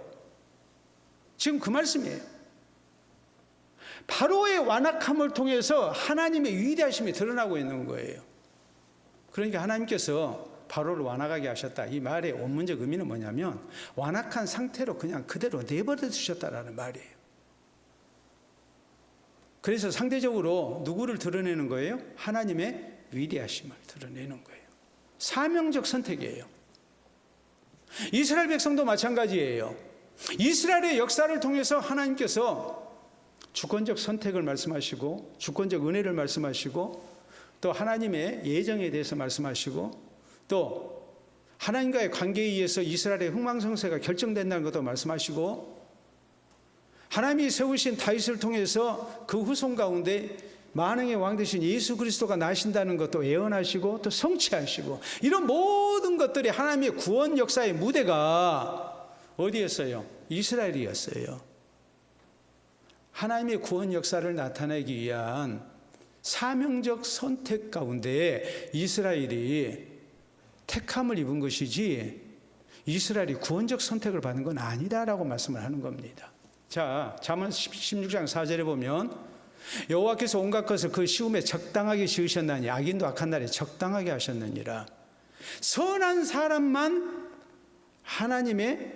지금 그 말씀이에요. 바로의 완악함을 통해서 하나님의 위대하심이 드러나고 있는 거예요. 그러니까 하나님께서 바로를 완악하게 하셨다. 이 말의 원문적 의미는 뭐냐면 완악한 상태로 그냥 그대로 내버려 두셨다라는 말이에요. 그래서 상대적으로 누구를 드러내는 거예요? 하나님의 위대하심을 드러내는 거예요. 사명적 선택이에요. 이스라엘 백성도 마찬가지예요. 이스라엘의 역사를 통해서 하나님께서 주권적 선택을 말씀하시고 주권적 은혜를 말씀하시고 또 하나님의 예정에 대해서 말씀하시고 또 하나님과의 관계에 의해서 이스라엘의 흥망성쇠가 결정된다는 것도 말씀하시고 하나님이 세우신 다윗을 통해서 그 후손 가운데 만왕의 왕 되신 예수 그리스도가 나신다는 것도 예언하시고 또 성취하시고 이런 모든 것들이 하나님의 구원 역사의 무대가 어디였어요? 이스라엘이었어요. 하나님의 구원 역사를 나타내기 위한 사명적 선택 가운데 이스라엘이 택함을 입은 것이지 이스라엘이 구원적 선택을 받은 건 아니다라고 말씀을 하는 겁니다. 자, 잠언 16장 4절에 보면 여호와께서 온갖 것을 그 시움에 적당하게 지으셨나니 악인도 악한 날에 적당하게 하셨느니라. 선한 사람만 하나님의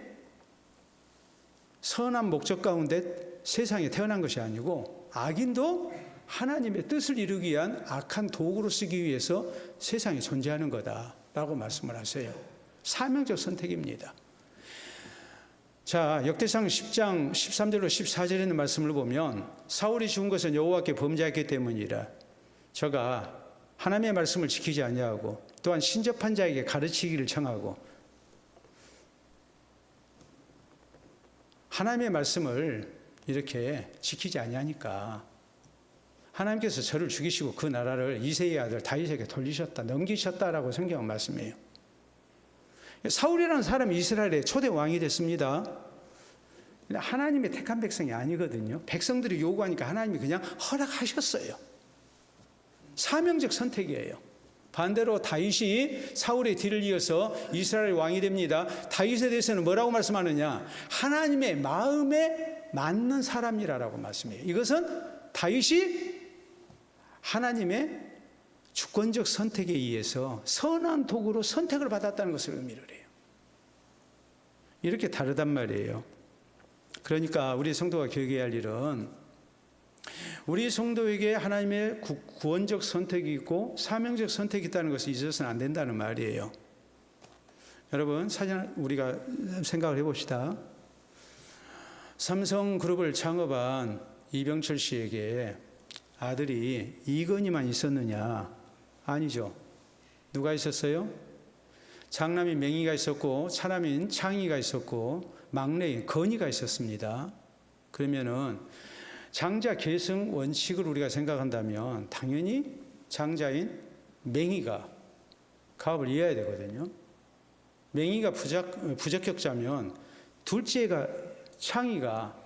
선한 목적 가운데 세상에 태어난 것이 아니고 악인도 하나님의 뜻을 이루기 위한 악한 도구로 쓰기 위해서 세상에 존재하는 거다라고 말씀을 하세요. 사명적 선택입니다. 자, 역대상 10장 13절로 14절에 있는 말씀을 보면 사울이 죽은 것은 여호와께 범죄했기 때문이라. 저가 하나님의 말씀을 지키지 아니하고 또한 신접한 자에게 가르치기를 청하고 하나님의 말씀을 이렇게 지키지 아니하니까 하나님께서 저를 죽이시고 그 나라를 이새의 아들 다윗에게 돌리셨다, 넘기셨다라고 성경은 말씀해요. 사울이라는 사람이 이스라엘의 초대 왕이 됐습니다. 하나님의 택한 백성이 아니거든요. 백성들이 요구하니까 하나님이 그냥 허락하셨어요. 사명적 선택이에요. 반대로 다윗이 사울의 뒤를 이어서 이스라엘 왕이 됩니다. 다윗에 대해서는 뭐라고 말씀하느냐? 하나님의 마음에 맞는 사람이라고 말씀해요. 이것은 다윗이 하나님의 주권적 선택에 의해서 선한 도구로 선택을 받았다는 것을 의미를 해요. 이렇게 다르단 말이에요. 그러니까 우리 성도가 기억해야 할 일은 우리 성도에게 하나님의 구원적 선택이 있고 사명적 선택이 있다는 것을 잊어서는 안 된다는 말이에요. 여러분, 우리가 생각을 해봅시다. 삼성그룹을 창업한 이병철 씨에게 아들이 이건희만 있었느냐? 아니죠. 누가 있었어요? 장남인 맹희가 있었고 차남인 창희가 있었고 막내인 건희가 있었습니다. 그러면은 장자 계승 원칙을 우리가 생각한다면 당연히 장자인 맹희가 가업을 이어야 되거든요. 맹희가 부적격자면 둘째가 창희가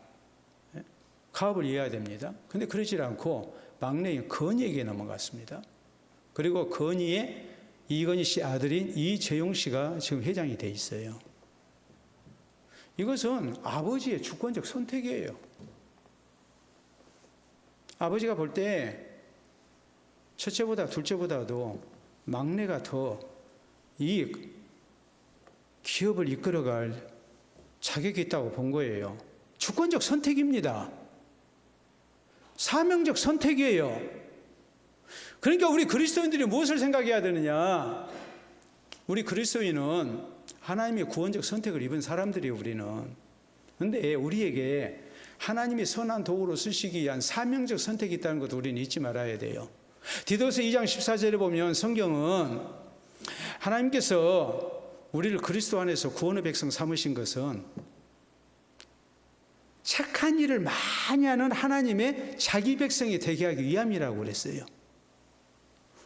가업을 이어야 됩니다. 근데 그러지 않고 막내인 건희에게 넘어갔습니다. 그리고 건희의 이건희 씨 아들인 이재용 씨가 지금 회장이 돼 있어요. 이것은 아버지의 주권적 선택이에요. 아버지가 볼 때 첫째보다 둘째보다도 막내가 더 이 기업을 이끌어갈 자격이 있다고 본 거예요. 주권적 선택입니다. 사명적 선택이에요. 그러니까 우리 그리스도인들이 무엇을 생각해야 되느냐? 우리 그리스도인은 하나님의 구원적 선택을 입은 사람들이에요, 우리는. 그런데 우리에게 하나님의 선한 도구로 쓰시기 위한 사명적 선택이 있다는 것도 우리는 잊지 말아야 돼요. 디도서 2장 14절에 보면 성경은 하나님께서 우리를 그리스도 안에서 구원의 백성 삼으신 것은 착한 일을 많이 하는 하나님의 자기 백성이 되게 하기 위함이라고 그랬어요.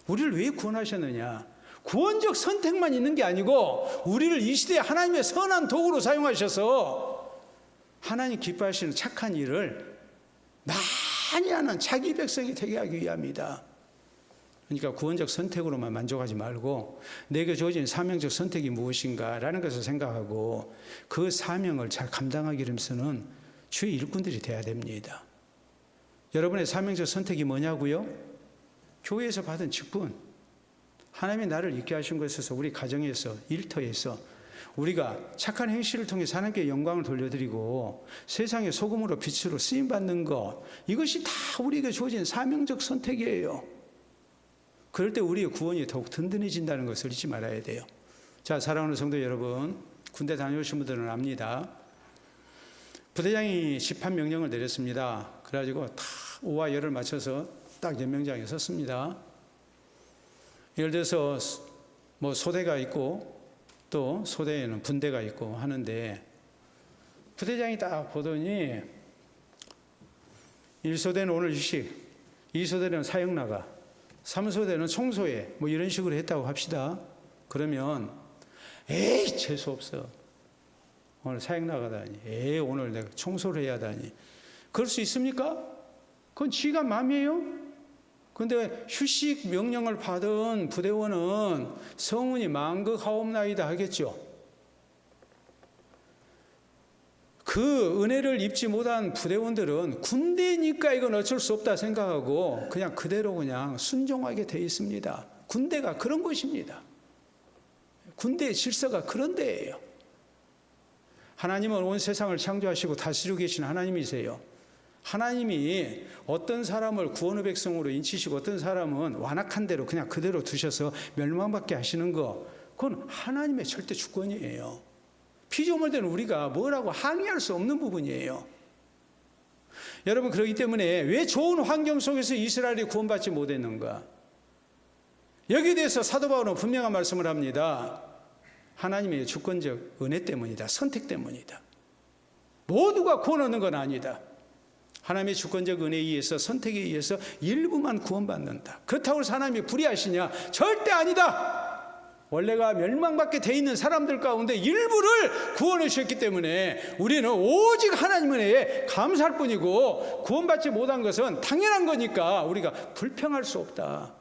우리를 왜 구원하셨느냐? 구원적 선택만 있는 게 아니고 우리를 이 시대에 하나님의 선한 도구로 사용하셔서 하나님 기뻐하시는 착한 일을 많이 하는 자기 백성이 되게 하기 위함이다. 그러니까 구원적 선택으로만 만족하지 말고 내게 주어진 사명적 선택이 무엇인가라는 것을 생각하고 그 사명을 잘 감당하기 위해서는 주의 일꾼들이 돼야 됩니다. 여러분의 사명적 선택이 뭐냐고요? 교회에서 받은 직분, 하나님이 나를 있게 하신 것에서 우리 가정에서, 일터에서 우리가 착한 행실을 통해서 하나님께 영광을 돌려드리고 세상의 소금으로 빛으로 쓰임받는 것, 이것이 다 우리에게 주어진 사명적 선택이에요. 그럴 때 우리의 구원이 더욱 든든해진다는 것을 잊지 말아야 돼요. 자, 사랑하는 성도 여러분, 군대 다녀오신 분들은 압니다. 부대장이 집합 명령을 내렸습니다. 그래가지고 다 오와 열을 맞춰서 딱 연명장에 섰습니다. 예를 들어서 뭐 소대가 있고 또 소대에는 분대가 있고 하는데 부대장이 딱 보더니 1소대는 오늘 휴식, 2소대는 사역 나가, 3소대는 청소해, 뭐 이런 식으로 했다고 합시다. 그러면 에이 재수없어, 오늘 사역 나가다니, 에이 오늘 내가 청소를 해야 하다니, 그럴 수 있습니까? 그건 지가 마음이에요. 그런데 휴식 명령을 받은 부대원은 성운이 만극하옵나이다 하겠죠. 그 은혜를 입지 못한 부대원들은 군대니까 이건 어쩔 수 없다 생각하고 그냥 그대로 그냥 순종하게 돼 있습니다. 군대가 그런 것입니다. 군대의 질서가 그런 데예요. 하나님은 온 세상을 창조하시고 다스리고 계신 하나님이세요. 하나님이 어떤 사람을 구원의 백성으로 인치시고 어떤 사람은 완악한 대로 그냥 그대로 두셔서 멸망받게 하시는 거, 그건 하나님의 절대 주권이에요. 피조물들은 우리가 뭐라고 항의할 수 없는 부분이에요. 여러분, 그렇기 때문에 왜 좋은 환경 속에서 이스라엘이 구원받지 못했는가? 여기에 대해서 사도 바울은 분명한 말씀을 합니다. 하나님의 주권적 은혜 때문이다. 선택 때문이다. 모두가 구원 얻는 건 아니다. 하나님의 주권적 은혜에 의해서, 선택에 의해서 일부만 구원받는다. 그렇다고 해서 하나님이 불의하시냐? 절대 아니다. 원래가 멸망받게 돼 있는 사람들 가운데 일부를 구원해 주셨기 때문에 우리는 오직 하나님 은혜에 감사할 뿐이고, 구원받지 못한 것은 당연한 거니까 우리가 불평할 수 없다.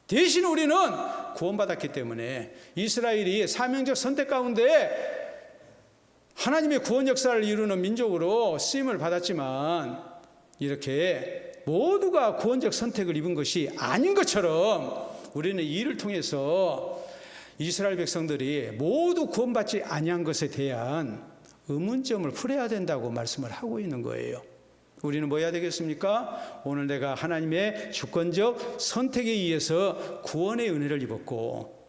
대신 우리는 구원받았기 때문에 이스라엘이 사명적 선택 가운데 하나님의 구원 역사를 이루는 민족으로 쓰임을 받았지만, 이렇게 모두가 구원적 선택을 입은 것이 아닌 것처럼 우리는 이 일을 통해서 이스라엘 백성들이 모두 구원받지 아니한 것에 대한 의문점을 풀어야 된다고 말씀을 하고 있는 거예요. 우리는 뭐 해야 되겠습니까? 오늘 내가 하나님의 주권적 선택에 의해서 구원의 은혜를 입었고,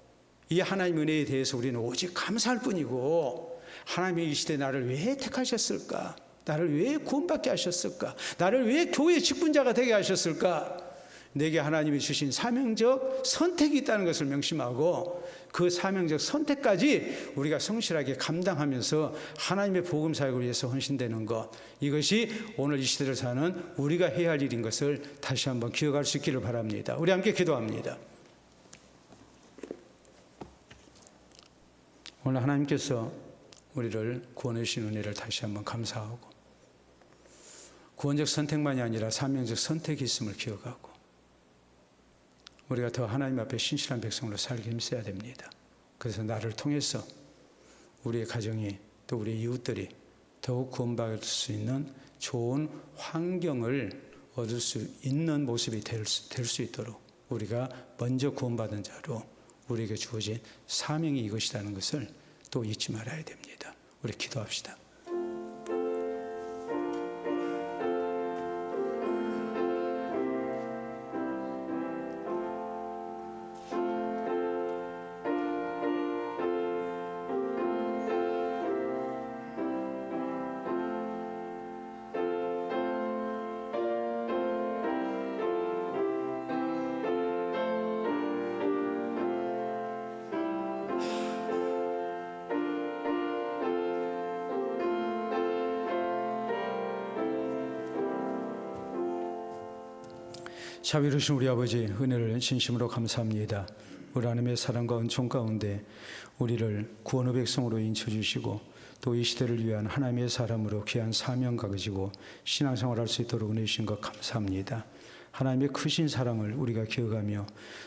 이 하나님 은혜에 대해서 우리는 오직 감사할 뿐이고, 하나님이 이 시대에 나를 왜 택하셨을까? 나를 왜 구원받게 하셨을까? 나를 왜 교회의 직분자가 되게 하셨을까? 내게 하나님이 주신 사명적 선택이 있다는 것을 명심하고, 그 사명적 선택까지 우리가 성실하게 감당하면서 하나님의 복음 사역을 위해서 헌신되는 것, 이것이 오늘 이 시대를 사는 우리가 해야 할 일인 것을 다시 한번 기억할 수 있기를 바랍니다. 우리 함께 기도합니다. 오늘 하나님께서 우리를 구원해 주신 은혜를 다시 한번 감사하고, 구원적 선택만이 아니라 사명적 선택이 있음을 기억하고, 우리가 더 하나님 앞에 신실한 백성으로 살기 힘써야 됩니다. 그래서 나를 통해서 우리의 가정이, 또 우리의 이웃들이 더욱 구원받을 수 있는 좋은 환경을 얻을 수 있는 모습이 될 수 있도록 우리가 먼저 구원받은 자로 우리에게 주어진 사명이 이것이라는 것을 또 잊지 말아야 됩니다. 우리 기도합시다. 자비로우신 우리 아버지, 은혜를 진심으로 감사합니다. 우리 하나님의 사랑과 은총 가운데 우리를 구원의 백성으로 인쳐주시고, 또 이 시대를 위한 하나님의 사람으로 귀한 사명과 가지고 신앙생활할 수 있도록 은혜 주신 것 감사합니다. 하나님의 크신 사랑을 우리가 기억하며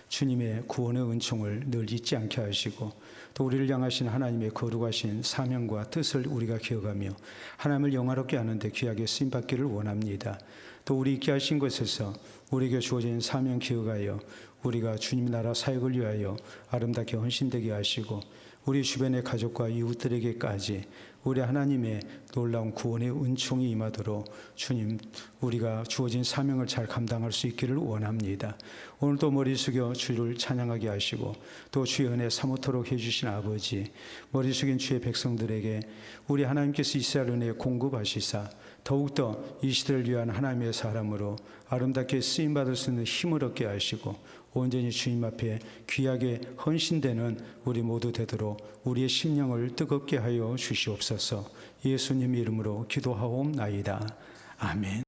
주님의 구원의 은총을 늘 잊지 않게 하시고, 또 우리를 향하신 하나님의 거룩하신 사명과 뜻을 우리가 기억하며 하나님을 영화롭게 하는데 귀하게 쓰임받기를 원합니다. 또 우리 있게 하신 곳에서 우리에게 주어진 사명 기억하여 우리가 주님 나라 사역을 위하여 아름답게 헌신되게 하시고, 우리 주변의 가족과 이웃들에게까지 우리 하나님의 놀라운 구원의 은총이 임하도록 주님, 우리가 주어진 사명을 잘 감당할 수 있기를 원합니다. 오늘도 머리 숙여 주를 찬양하게 하시고, 또 주의 은혜 사모토록 해주신 아버지, 머리 숙인 주의 백성들에게 우리 하나님께서 이스라엘 은혜 공급하시사 더욱더 이 시대를 위한 하나님의 사람으로 아름답게 쓰임받을 수 있는 힘을 얻게 하시고, 온전히 주님 앞에 귀하게 헌신되는 우리 모두 되도록 우리의 심령을 뜨겁게 하여 주시옵소서. 예수님 이름으로 기도하옵나이다. 아멘.